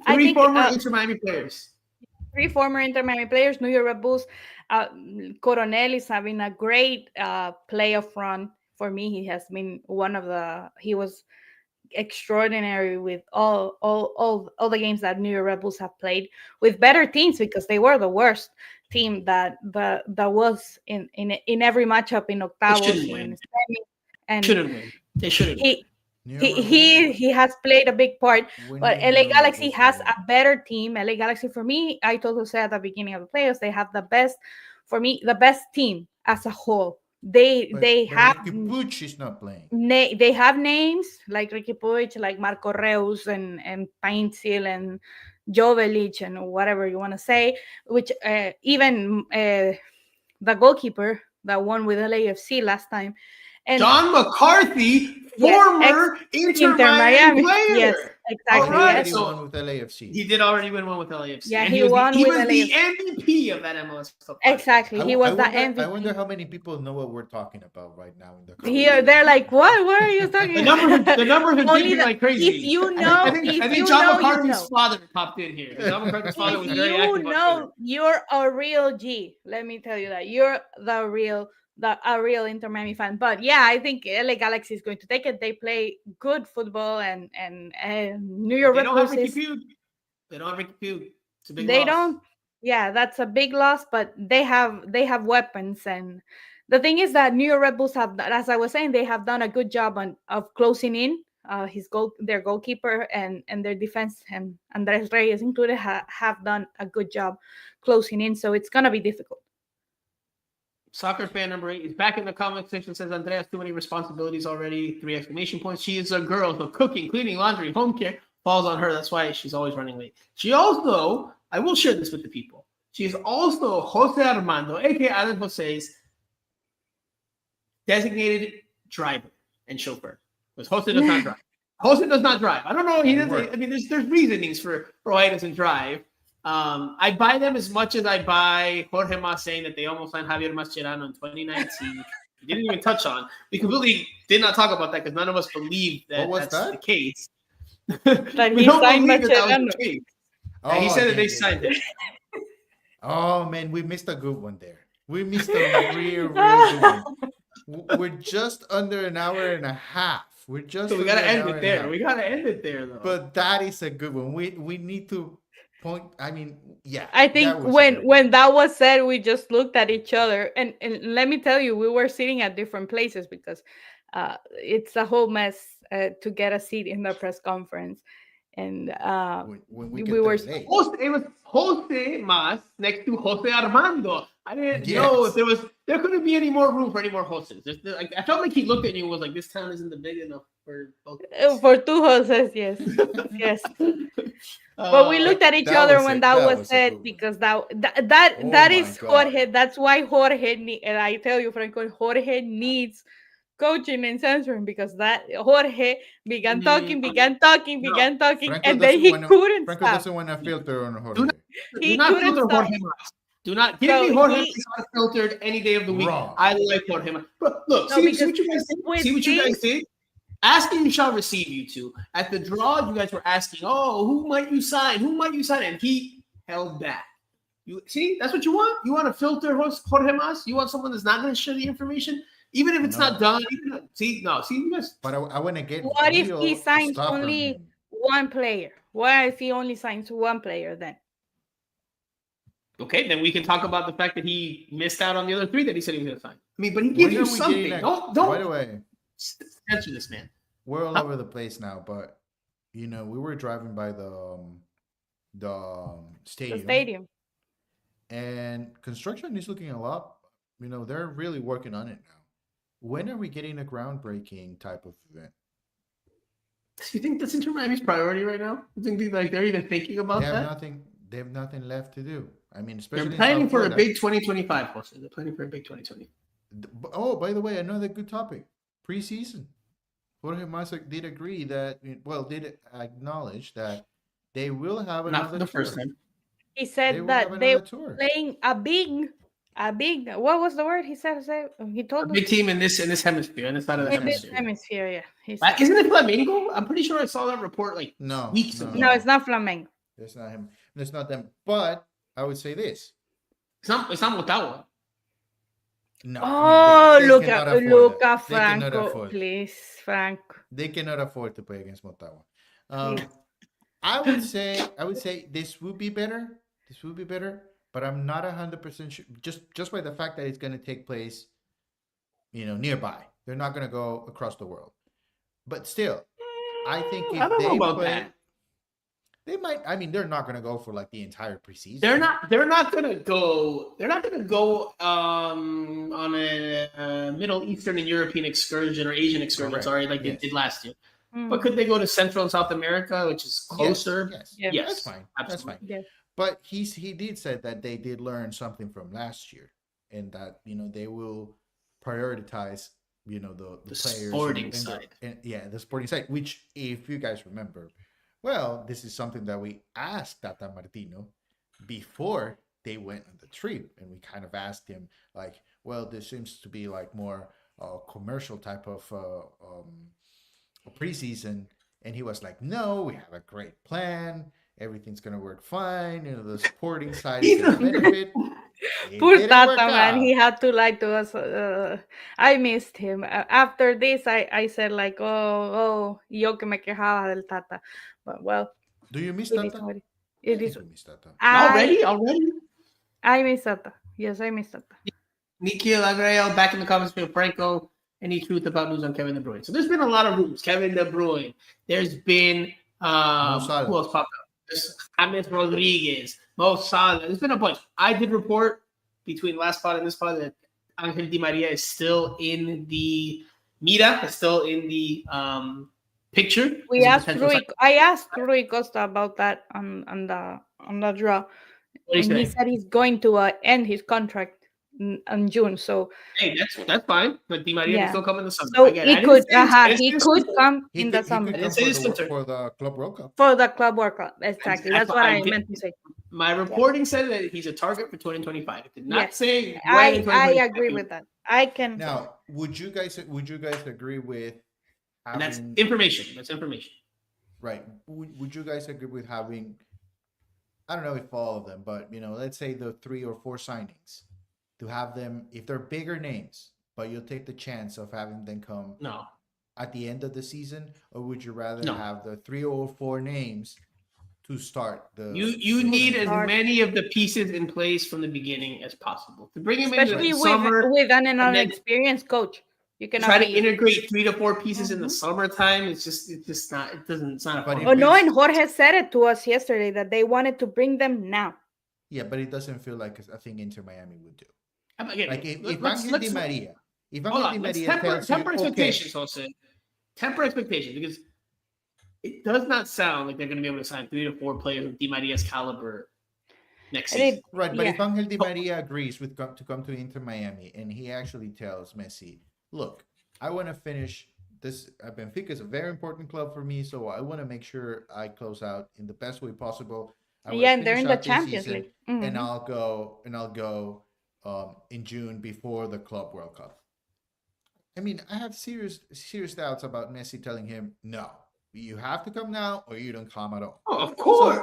S2: I
S1: Three
S2: think
S1: former Inter Miami players.
S2: three former Inter Miami players, New York Red Bulls. Coronel is having a great playoff run for me. He has been he was extraordinary with all the games that New York Red Bulls have played with better teams because they were the worst team that was in every matchup in
S1: They
S2: octavos
S1: shouldn't
S2: in
S1: win.
S2: semi, and
S1: Shouldn't win. They shouldn't win.
S2: he
S3: New
S2: he
S3: York Red Bulls
S2: he he has played a big part,
S3: when
S2: but
S3: did New
S2: LA
S3: York Red
S2: Galaxy
S3: Bulls
S2: has
S3: win?
S2: a better team. LA Galaxy for me, I told Jose at the beginning of the playoffs, they have the best for me, the best team as a whole. They
S3: But
S2: have
S3: Ricky Puig is not playing.
S2: they have names like Ricky Puig, like Marco Reus and Painsil and Jovelich and whatever you want to say, which even the goalkeeper that won with LAFC last time. And
S1: John McCarthy,
S2: yes,
S1: former Inter
S2: Inter
S1: Miami
S2: Miami. Yes,
S1: player. All
S3: But he
S2: exactly.
S1: right,
S2: Yes.
S3: already
S1: so
S3: won with LAFC.
S1: he did already win one with LAFC,
S2: Yeah,
S1: and
S2: he won
S1: he
S2: with
S1: was the
S2: LAFC.
S1: MVP of that MLS Cup final.
S2: Exactly. He was the
S3: I wonder
S2: MVP.
S3: how many people know what we're talking about right now in the
S2: Here,
S3: conversation.
S2: they're like, what are you talking
S1: The numbers are
S2: Only
S1: dipping like
S2: if
S1: crazy.
S2: you know,
S1: I
S2: if
S1: think
S2: you
S1: John
S2: know, you
S1: McCarthy's
S2: know.
S1: father popped in here. John McCarthy's father
S2: If
S1: was very
S2: you
S1: active on Twitter.
S2: know, you're a real G. Let me tell you that you're a real Inter Miami fan. But yeah, I think LA Galaxy is going to take it. They play good football, and New
S1: But
S2: York
S1: they
S2: Red
S1: don't have
S2: Bulls
S1: Ricky
S2: is
S1: Pugh. They don't have Ricky Pugh. It's a big
S2: they
S1: loss.
S2: don't. Yeah, that's a big loss, but they have weapons, and the thing is that New York Red Bulls have, as I was saying, they have done a good job of closing in. Their goalkeeper and their defense and Andres Reyes included have done a good job closing in. So it's gonna be difficult.
S1: Soccer fan number 8 is back in the comment section. Says Andrea has too many responsibilities already. 3 exclamation points. She is a girl, so cooking, cleaning, laundry, home care falls on her. That's why she's always running late. She also, I will share this with the people. She is also Jose Armando, aka Alan Jose's designated driver and chauffeur. Because Jose does not drive. Jose does not drive. I don't know. He doesn't. I mean, there's reasonings for why he doesn't drive. I buy them as much as I buy Jorge Mas saying that they almost signed Javier Mascherano in 2019, which we didn't even touch on. We completely did not talk about that because none of us believe that
S3: What was
S1: that's
S3: that?
S1: the case.
S2: That
S1: We
S2: he
S1: don't
S2: signed
S1: believe that was
S2: Mascherano.
S1: the case.
S3: Oh,
S1: And he said that they
S3: yeah.
S1: signed it.
S3: Oh man, we missed a good one there. We missed a real good one. We're just under an hour and a half. We're just
S1: So we
S3: under
S1: gotta
S3: an
S1: end
S3: hour
S1: it
S3: and a
S1: there.
S3: half.
S1: We gotta end it there, though.
S3: But that is a good one. We need to point. I mean, yeah.
S2: I think
S3: that was a very
S2: when that was said, we just looked at each other, and let me tell you, we were sitting at different places because it's a whole mess to get a seat in the press conference, and
S3: when we
S2: we
S3: get
S2: were
S3: there late.
S1: It was Jose Mas next to Jose Armando. I didn't know if
S3: Yes.
S1: there couldn't be any more room for any more Joses. I felt like he looked at you and was like, "This town isn't big enough for both." of us."
S2: for two horses, yes, yes. But we looked at each
S3: That
S2: other
S3: was
S2: when
S3: a-
S2: that
S3: that
S2: was
S3: was a
S2: said
S3: good one.
S2: because that
S3: Oh
S2: that
S3: my
S2: is
S3: God.
S2: Jorge. That's why Jorge and I tell you, Franco, Jorge needs coaching and censoring because that Jorge began talking,
S1: No,
S2: and then he couldn't
S3: Franco
S2: stop.
S3: doesn't want to filter on
S1: do
S3: Jorge.
S1: not do
S2: He
S1: not
S2: couldn't
S1: filter
S2: stop.
S1: Jorge Mas. Do not give me
S2: So
S1: Jorge
S2: he
S1: Mas unfiltered any day of the week.
S3: Wrong.
S1: I like Jorge Mas. But look,
S2: no
S1: see
S2: because
S1: what you guys did.
S2: with
S1: See what you guys
S2: things
S1: did. Ask and you shall receive, you two. At the draw, you guys were asking, "Oh, who might you sign? Who might you sign?" And he held back. You see, that's what you want. You want to filter Jorge Mas. You want someone that's not going to share the information, even if it's not
S3: No.
S1: done. See, you guys.
S3: But I want to get
S2: what if he
S3: real
S2: signs
S3: stuff from
S2: only
S3: him.
S2: one player? What if he only signs one player then?
S1: Okay, then we can talk about the fact that he missed out on the other 3 that he said he was going to sign. I mean, but he
S3: When
S1: gives
S3: are
S1: you
S3: we
S1: something.
S3: getting
S1: Don't
S3: By the way,
S1: censor this man.
S3: we're all over the place now, but we were driving by the
S2: The
S3: stadium,
S2: stadium.
S3: and construction is looking a lot. They're really working on it now. When are we getting a groundbreaking type of event?
S1: Do you think that's Inter Miami's priority right now? You think they're even thinking about
S3: They have
S1: that?
S3: nothing. They have nothing left to do. I mean,
S1: They're
S3: especially in
S1: planning
S3: South
S1: for a
S3: Florida.
S1: big 2025, Jose. They're planning for a big 2020.
S3: Oh, by the way, another good topic: preseason. Jorge Massa did agree that, did acknowledge that they will have
S1: Not
S3: another
S1: for the first
S3: tour.
S1: time.
S2: He
S3: They
S2: said
S3: will have
S2: that they
S3: another
S2: were
S3: tour.
S2: playing a big. What was the word he said? He
S1: A
S2: told us
S1: big team in this hemisphere, in this side of the
S2: in this
S1: hemisphere.
S2: hemisphere. Yeah, he said.
S1: Isn't it Flamengo? I'm pretty sure I saw that report like
S3: No,
S1: weeks
S3: no,
S1: ago.
S2: No, it's not Flamengo.
S3: It's not him. It's not them. But I would say this:
S1: It's not Motagua.
S3: no.
S2: Oh,
S3: they
S2: look
S3: cannot
S2: at
S3: afford that. They cannot
S2: Franco,
S3: afford.
S2: please, Franco.
S3: They cannot afford to play against Motagua.
S2: Please.
S3: I would say this would be better. This would be better, but I'm not 100% sure. Just by the fact that it's going to take place, nearby. They're not going to go across the world. But still, I think
S1: I
S3: if
S1: don't know
S3: they
S1: about
S3: play,
S1: that.
S3: they might. I mean, they're not going to go for like the entire preseason.
S1: They're not gonna go. They're not gonna go on a Middle Eastern and European excursion or Asian excursion.
S3: Correct.
S1: Sorry, like
S3: Yes.
S1: they did last year.
S2: Mm.
S1: But could they go to Central and South America, which is closer?
S3: Yes.
S2: Yeah.
S1: Yes,
S3: That's fine. That's
S1: absolutely.
S3: fine.
S2: Yeah.
S3: But he did say that they did learn something from last year, and that they will prioritize the players
S1: sporting side.
S3: the sporting side. Which, if you guys remember, well, this is something that we asked Tata Martino before they went on the trip, and we kind of asked him like, well, this seems to be like more commercial type of preseason, and he was like, no, we have a great plan, everything's gonna work fine, the sporting side is gonna benefit.
S2: Poor
S3: Didn't work
S2: Tata, man.
S3: out.
S2: He had to lie to us. I missed him. After this, I said like, oh, yo que me quejaba del Tata. But well,
S3: Do you miss
S2: it is
S3: Tata?
S2: what
S3: I
S2: it
S3: think
S2: is.
S3: we miss Tata.
S1: Already?
S2: I miss Tata. Yes, I miss Tata.
S1: Nikhil Agreo back in the comments with Franco. Any truth about news on Kevin De Bruyne? So there's been a lot of rumors. Kevin De Bruyne. There's been who else popped up? There's James Rodriguez, Mo Salah. There's been a bunch. I did report between last pod and this pod that Angel Di Maria is still in the Mira, is still in the picture.
S2: I asked Rui Costa about that on the draw, and he said he's going to end his contract in June. So
S1: hey, that's fine. But Di Maria can still come in the summer.
S2: So
S1: Again,
S2: he could come in the summer.
S3: He could come for the Club World Cup.
S2: For the Club World Cup, exactly. That's what I meant to say.
S1: My reporting said that he's a target for 2025. It did not say.
S2: I agree with that. I can.
S3: Now, would you guys agree with?
S1: And that's information. That's information.
S3: Right. Would you guys agree with having? I don't know if all of them, but let's say the 3 or 4 signings, to have them, if they're bigger names, but you'll take the chance of having them come at the end of the season, or would you rather have the 3 or 4 names to start the?
S1: You need as many of the pieces in place from the beginning as possible to bring him
S2: especially
S1: in the summer
S2: with an experienced coach. You can
S1: try to integrate 3 to 4 pieces in the summertime. It's not a fun.
S2: Oh no, and Jorge said it to us yesterday that they wanted to bring them now.
S3: Yeah, but it doesn't feel like a thing Inter Miami would do.
S1: Again,
S3: like if Angel Di Maria,
S1: temper expectations, Jose. Temper expectations, because it does not sound like they're going to be able to sign 3 to 4 players of Di Maria's caliber next season.
S3: Right, but if Angel Di Maria agrees to come to Inter Miami, and he actually tells Messi, look, I want to finish this. Benfica is a very important club for me, so I want to make sure I close out in the best way possible.
S2: And they're in the Champions League,
S3: and I'll go in June before the Club World Cup. I mean, I have serious doubts about Messi telling him, no, you have to come now or you don't come at all.
S1: Oh, of course.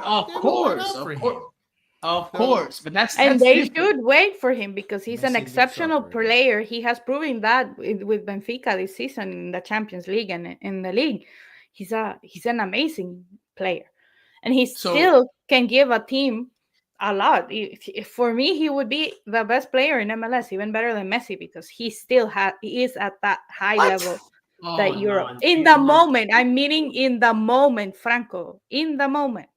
S1: But that's
S2: they should wait for him because he's an exceptional player. He has proven that with Benfica this season in the Champions League and in the league. He's an amazing player, and he still can give a team a lot. For me, he would be the best player in MLS, even better than Messi, because he is at that high
S1: What?
S2: level
S1: Oh
S2: that Europe.
S1: no!
S2: In the moment, I'm meaning in the moment, Franco. In the moment.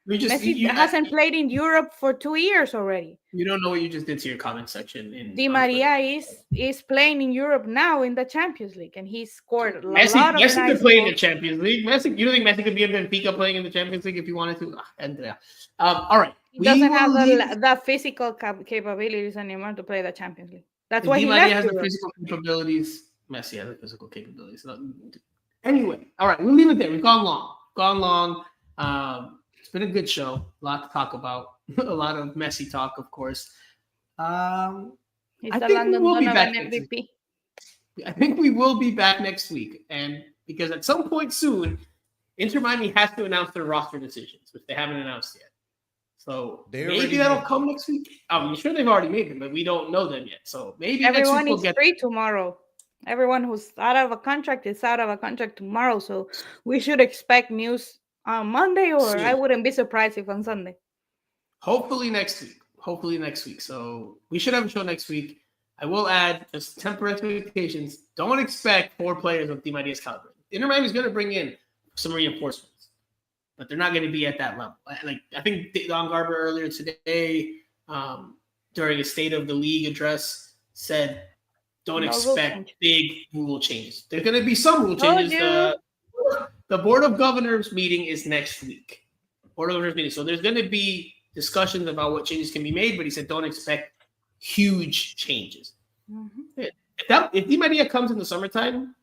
S1: We just
S2: Messi hasn't played in Europe for 2 years already.
S1: you don't know what you just did to your comment section.
S2: Di Maria is playing in Europe now in the Champions League, and he scored a
S1: Messi,
S2: lot of
S1: Messi
S2: nice
S1: could play in the
S2: goals.
S1: Champions League. Messi, you don't think Messi could be in Benfica playing in the Champions League if you wanted to? Andrea. All right.
S2: He doesn't have the physical capabilities anymore to play the Champions League. That's why
S1: Di
S2: he
S1: Maria
S2: left
S1: has
S2: Europe.
S1: the physical capabilities. Messi has the physical capabilities. Anyway, all right, we'll leave it there. We've gone long. It's been a good show. A lot to talk about. A lot of Messi talk, of course.
S2: He's
S1: I
S2: the
S1: think we
S2: London
S1: will be
S2: Donovan
S1: back next
S2: MVP.
S1: week. I think we will be back next week, and because at some point soon, Inter Miami has to announce their roster decisions, which they haven't announced yet. So maybe that'll come next week. I'm sure they've already made them, but we don't know them yet. So maybe
S2: everyone
S1: next week
S2: is free tomorrow. Everyone who's out of a contract is out of a contract tomorrow. So we should expect news on Monday, or
S1: soon.
S2: I wouldn't be surprised if on Sunday.
S1: Hopefully next week. So we should have a show next week. I will add, just temper expectations. Don't expect 4 players of Di Maria's caliber. Inter Miami is going to bring in some reinforcements, but they're not going to be at that level. Like I think Don Garber earlier today, during a State of the League address, said, "Don't expect big rule changes. There's going to be some rule changes." The Board of Governors meeting is next week. Board of Governors meeting. So there's going to be discussions about what changes can be made, but he said, "Don't expect huge changes." Mm-hmm. If Di Maria comes in the summertime,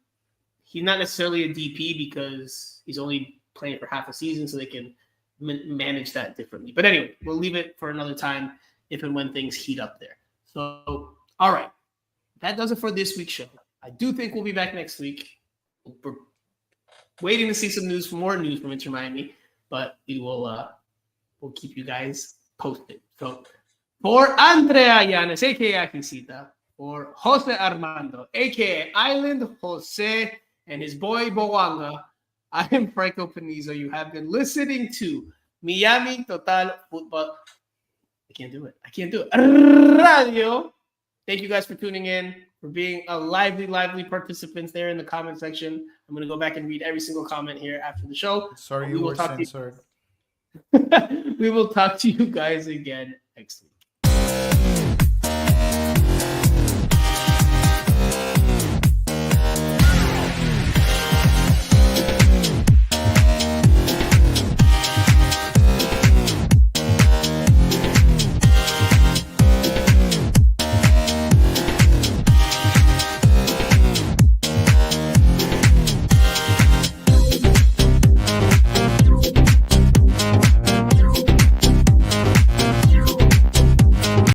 S1: he's not necessarily a DP because he's only playing for half a season, so they can manage that differently. But anyway, we'll leave it for another time if and when things heat up there. So, all right. That does it for this week's show. I do think we'll be back next week. We're waiting to see some news, more news from Inter Miami, but we'll keep you guys posted. So, for Andrea Yanes, a.k.a. Akisita, for Jose Armando, a.k.a. Island Jose, and his boy Boanga, I am Franco Panizo. You have been listening to Miami Total Futbol. I can't do it. Radio. Thank you guys for tuning in, for being a lively participants there in the comment section. I'm going to go back and read every single comment here after the show.
S3: Sorry you were censored.
S1: We will talk to you guys again next week.